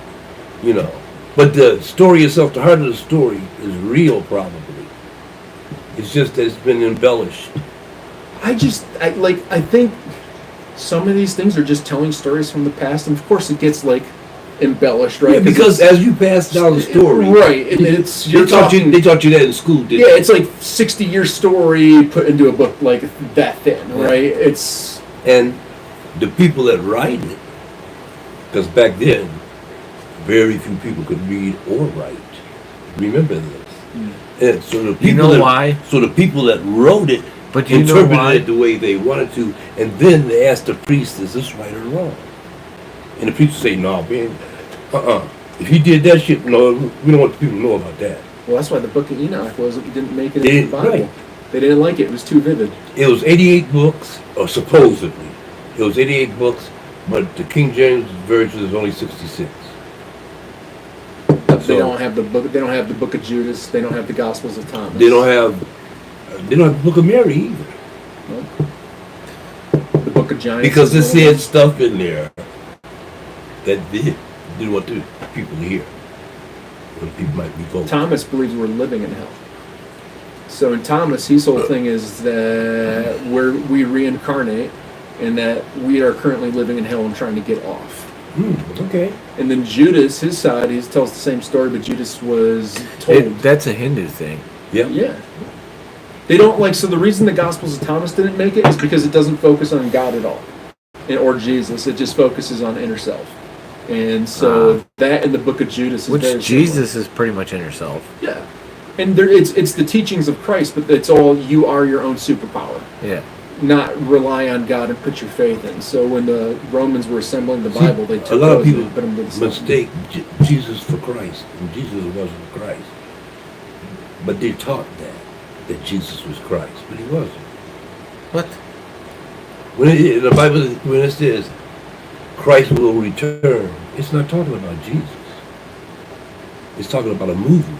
but the story itself, the heart of the story is real, probably. It's just that it's been embellished. I think some of these things are just telling stories from the past, and of course it gets like embellished, right? Yeah, because as you pass down the story, right, and it's they taught you that in school, didn't yeah, it's like 60-year story put into a book like that thin, right? And the people that write it, because back then, very few people could read or write. Remember this. And so the people why? So the people that wrote it But you know interpreted why? it the way they wanted to, and then they asked the priest, "Is this right or wrong?" And the priest would say, "No, man, If you did that shit, no, we don't want people to know about that." Well, that's why the Book of Enoch didn't make it They into the Bible. right. They didn't like it. It was too vivid. It was 88 books, or supposedly. It was 88 books, but the King James Version is only 66. They don't have the book. They don't have the Book of Judas. They don't have the Gospels of Thomas. They don't have the Book of Mary either. The Book Book of Giants. Because it is one of said them. stuff in there that they didn't want the people to hear. What people might be voting. Thomas believes we're living in hell. So in Thomas, his whole thing is that we reincarnate, and that we are currently living in hell and trying to get off. Okay. And then Judas, his side, he tells the same story, but Judas was told. That's a Hindu thing. Yep. Yeah. They don't like, so the reason the Gospels of Thomas didn't make it is because it doesn't focus on God at all, or Jesus. It just focuses on inner self. And so that in the book of Judas is Which very Jesus is pretty much inner self. similar. Yeah. And it's the teachings of Christ, but it's all you are your own superpower. Yeah. Not rely on God and put your faith in. So when the Romans were assembling the Bible, they took a lot of those and people put them to the side. mistake Jesus for Christ, and Jesus wasn't Christ. But they taught that Jesus was Christ, but he wasn't. What? When the Bible, when it says Christ will return, it's not talking about Jesus. It's talking about a movement.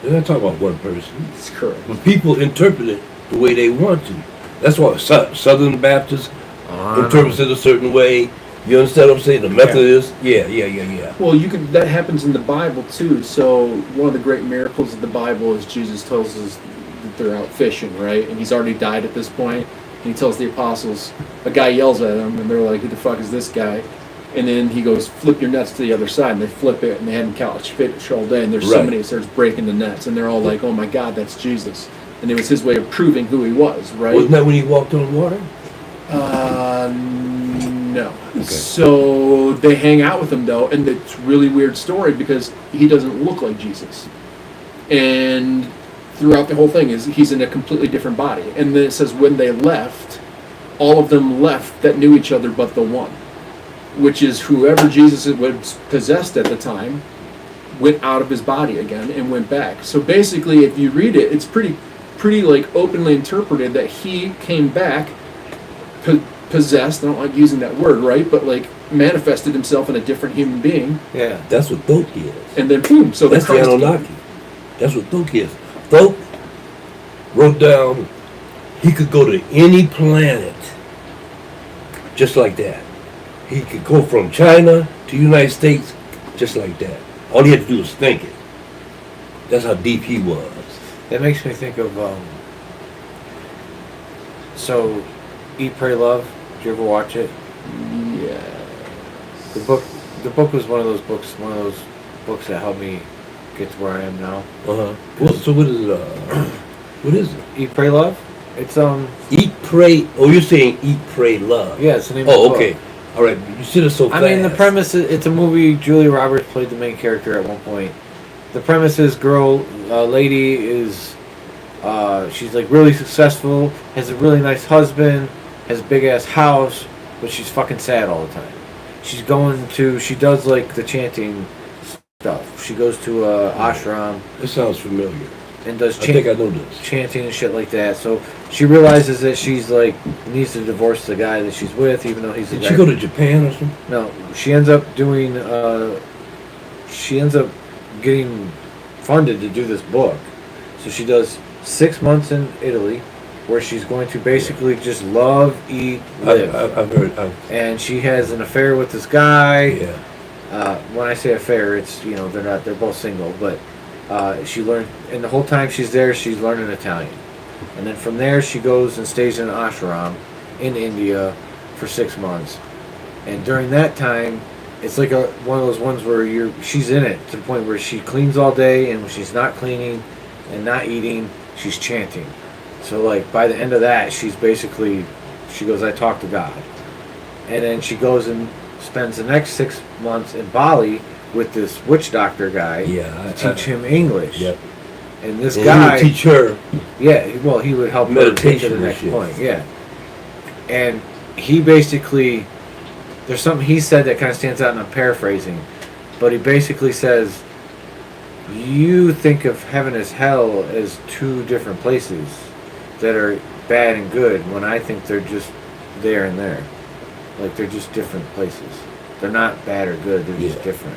They're not talking about one person. That's correct. But people interpret it the way they want to. That's why Southern Baptists interpret it a certain way. You understand what I'm saying? The Methodists, yeah. Well, that happens in the Bible too. So one of the great miracles of the Bible is Jesus tells us that they're out fishing, right? And he's already died at this point. And he tells the apostles, a guy yells at them, and they're like, "Who the fuck is this guy?" And then he goes, "Flip your nets to the other side." And they flip it, and they hadn't catch fish all day. And there's somebody that starts breaking the nets, and they're all like, "Oh my God, that's Jesus!" And it was his way of proving who he was, right? Wasn't that when he walked on water? No. So they hang out with him though, and it's a really weird story because he doesn't look like Jesus. And throughout the whole thing is he's in a completely different body. And then it says when they left, all of them left that knew each other but the one, which is whoever Jesus was possessed at the time, went out of his body again and went back. So basically, if you read it, it's pretty like openly interpreted that he came back possessed. I don't like using that word, right? But like manifested himself in a different human being. Yeah. That's what Thoth is. And then boom. So That's the Christ Anunnaki. That's what Thoth is. Thoth wrote down he could go to any planet just like that. He could go from China to United States just like that. All he had to do was think it. That's how deep he was. That makes me think of so Eat, Pray, Love. Did you ever watch it? Yeah. The book was one of those books that helped me get to where I am now. Well, so what is it? What is it? Eat, Pray, Love. It's Eat, Pray. Oh, you're saying Eat, Pray, Love. yeah, it's the name of the Oh, book. okay. All right. You said it so fast. I mean, the premise is, it's a movie. Julia Roberts played the main character at one point. The premise is lady is, she's like really successful, has a really nice husband, has a big ass house, but she's fucking sad all the time. She does like the chanting stuff. She goes to a ashram It sounds familiar. and does I think I know this. chanting and shit like that. So she realizes that she's like needs to divorce the guy that she's with, even though he's the Did guy. she go to Japan or something? No, she ends up doing. She ends up getting funded to do this book. So she does 6 months in Italy, where she's going to basically just love, eat, live. I've heard. And she has an affair with this guy. Yeah. When I say affair, it's they're both single, but she learned, and the whole time she's there, she's learning Italian. And then from there, she goes and stays in an ashram in India for 6 months. And during that time, it's like one of those ones where she's in it to the point where she cleans all day, and when she's not cleaning and not eating, she's chanting. So like by the end of that, she goes, I talk to God. And then she goes and spends the next 6 months in Bali with this witch doctor guy to teach him English. Yep. And this And guy, he would teach her. yeah, well, he would help her get to Meditation the and next shit. point. Yeah. And he basically, there's something he said that kind of stands out, and I'm paraphrasing, but he basically says, you think of heaven as hell as two different places that are bad and good, when I think they're just there and there. Like, they're just different places. They're not bad or good, they're just different.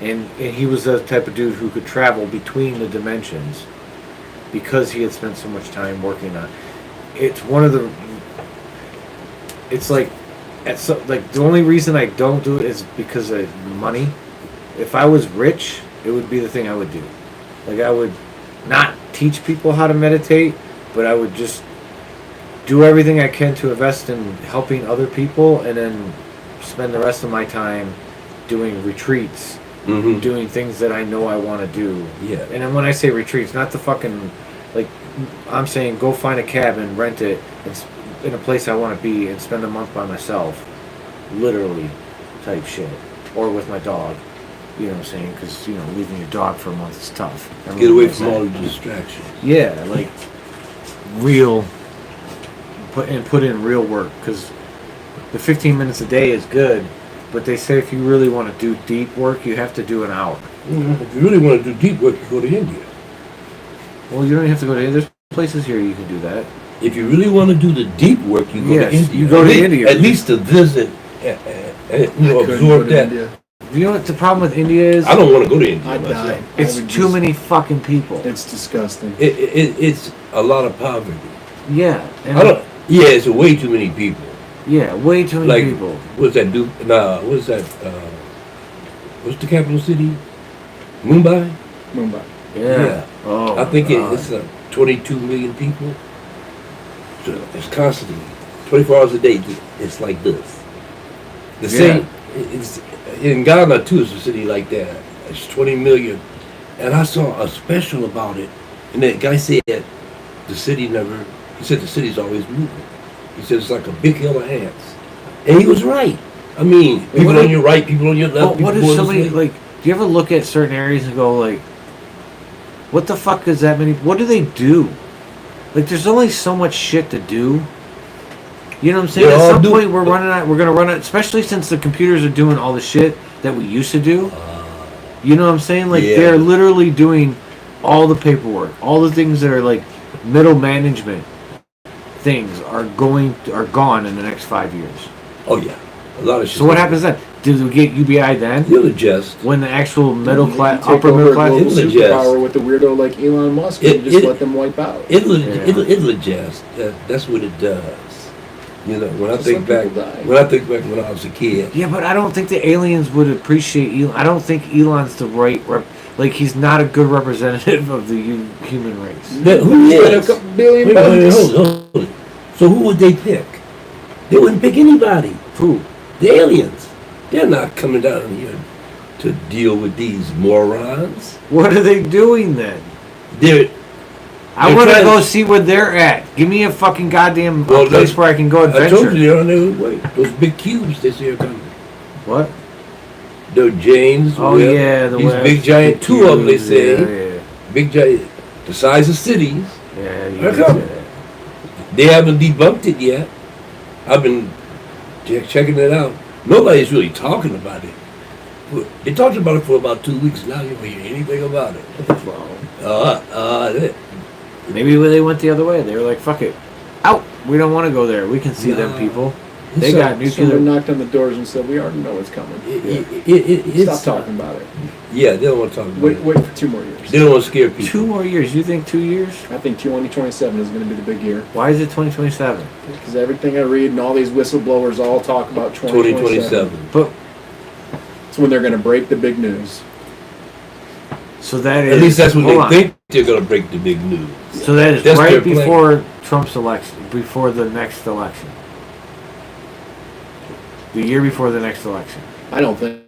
And he was the type of dude who could travel between the dimensions because he had spent so much time working on it. It's one of the... it's like, like the only reason I don't do it is because of money. If I was rich, it would be the thing I would do. Like I would not teach people how to meditate, but I would just do everything I can to invest in helping other people, and then spend the rest of my time doing retreats, doing things that I know I want to do. Yeah. And then when I say retreats, not the fucking, like, I'm saying go find a cabin, rent it, and in a place I want to be, and spend a month by myself, literally, type shit, or with my dog. You know what I'm saying? Because leaving your dog for a month is tough. Get away from all the distractions. Yeah, like real. Put in real work, because the 15 minutes a day is good, but they say if you really want to do deep work, you have to do an hour. If you really want to do deep work, you go to India. Well, you don't even have to go to India. There's places here you can do that. If you really want to do the deep work, you go to India. You go to India. At least to visit, absorb that. India. You know what the problem with India is? I don't want to go to India. I'd myself. die. It's too many fucking people. It's disgusting. It's a lot of poverty. Yeah. And Yeah, it's way too many people. Yeah, way too many people. What's that? What's that? What's the capital city? Mumbai. Mumbai. Yeah. Oh. I think God. it's 22 million people. So it's constantly 24 hours a day. It's like this. The same. It's in Ghana too. It's a city like that. It's 20 million, and I saw a special about it, and that guy said the city never. He said the city's always moving. He said it's like a big hill of ants, and he was right. I mean, people on your right, people on your left. What if somebody like? Do you ever look at certain areas and go like, "What the fuck is that many? What do they do?" Like, there's only so much shit to do. You know what I'm saying? At some point, we're gonna run out, especially since the computers are doing all the shit that we used to do. You know what I'm saying? Like, they're literally doing all the paperwork, all the things that are like middle management things are gone in the next 5 years. Oh yeah, a lot of shit. So what happens then? Do we get UBI then? You'll adjust. When the actual middle class, Take upper over middle a class, global It'll superpower adjust. with a weirdo like Elon Musk and just let them wipe out. It'll adjust. That's what it does. You know, when I think back when I was a kid. yeah, but I don't think the aliens would appreciate Elon. I don't think Elon's the right like he's not a good representative of the human race. Who Spend is? a couple billion Wait, bucks. hold it. So who would they pick? They wouldn't pick anybody. Who? The aliens. They're not coming down here to deal with these morons. What are they doing then? I want to go see where they're at. Give me a fucking goddamn place where I can go adventure. I told you they're on their way. Those big cubes they see are coming. What? The James Oh Webb. yeah, the These Webb, big giant, two of them they say. Yeah, Big giant, the size of cities. yeah. They're coming. They haven't debunked it yet. I've been checking it out. Nobody's really talking about it. They talked about it for about 2 weeks now. You don't hear anything about it. Maybe they went the other way. They were like, "Fuck it, out. We don't want to go there. We can see them people. They got nuclear." Someone knocked on the doors and said, "We already know it's coming. Stop talking about it. Yeah, they don't want to talk about it. Wait for 2 more years. They don't want to scare people. 2 more years. You think 2 years? I think 2027 is going to be the big year. Why is it 2027? Because everything I read and all these whistleblowers all talk about 2027. 2027. But It's when they're going to break the big news. so that is At least that's when hold they on. think they're going to break the big news. So that is That's right their plan. before Trump's election, before the next election. The year before the next election. I don't think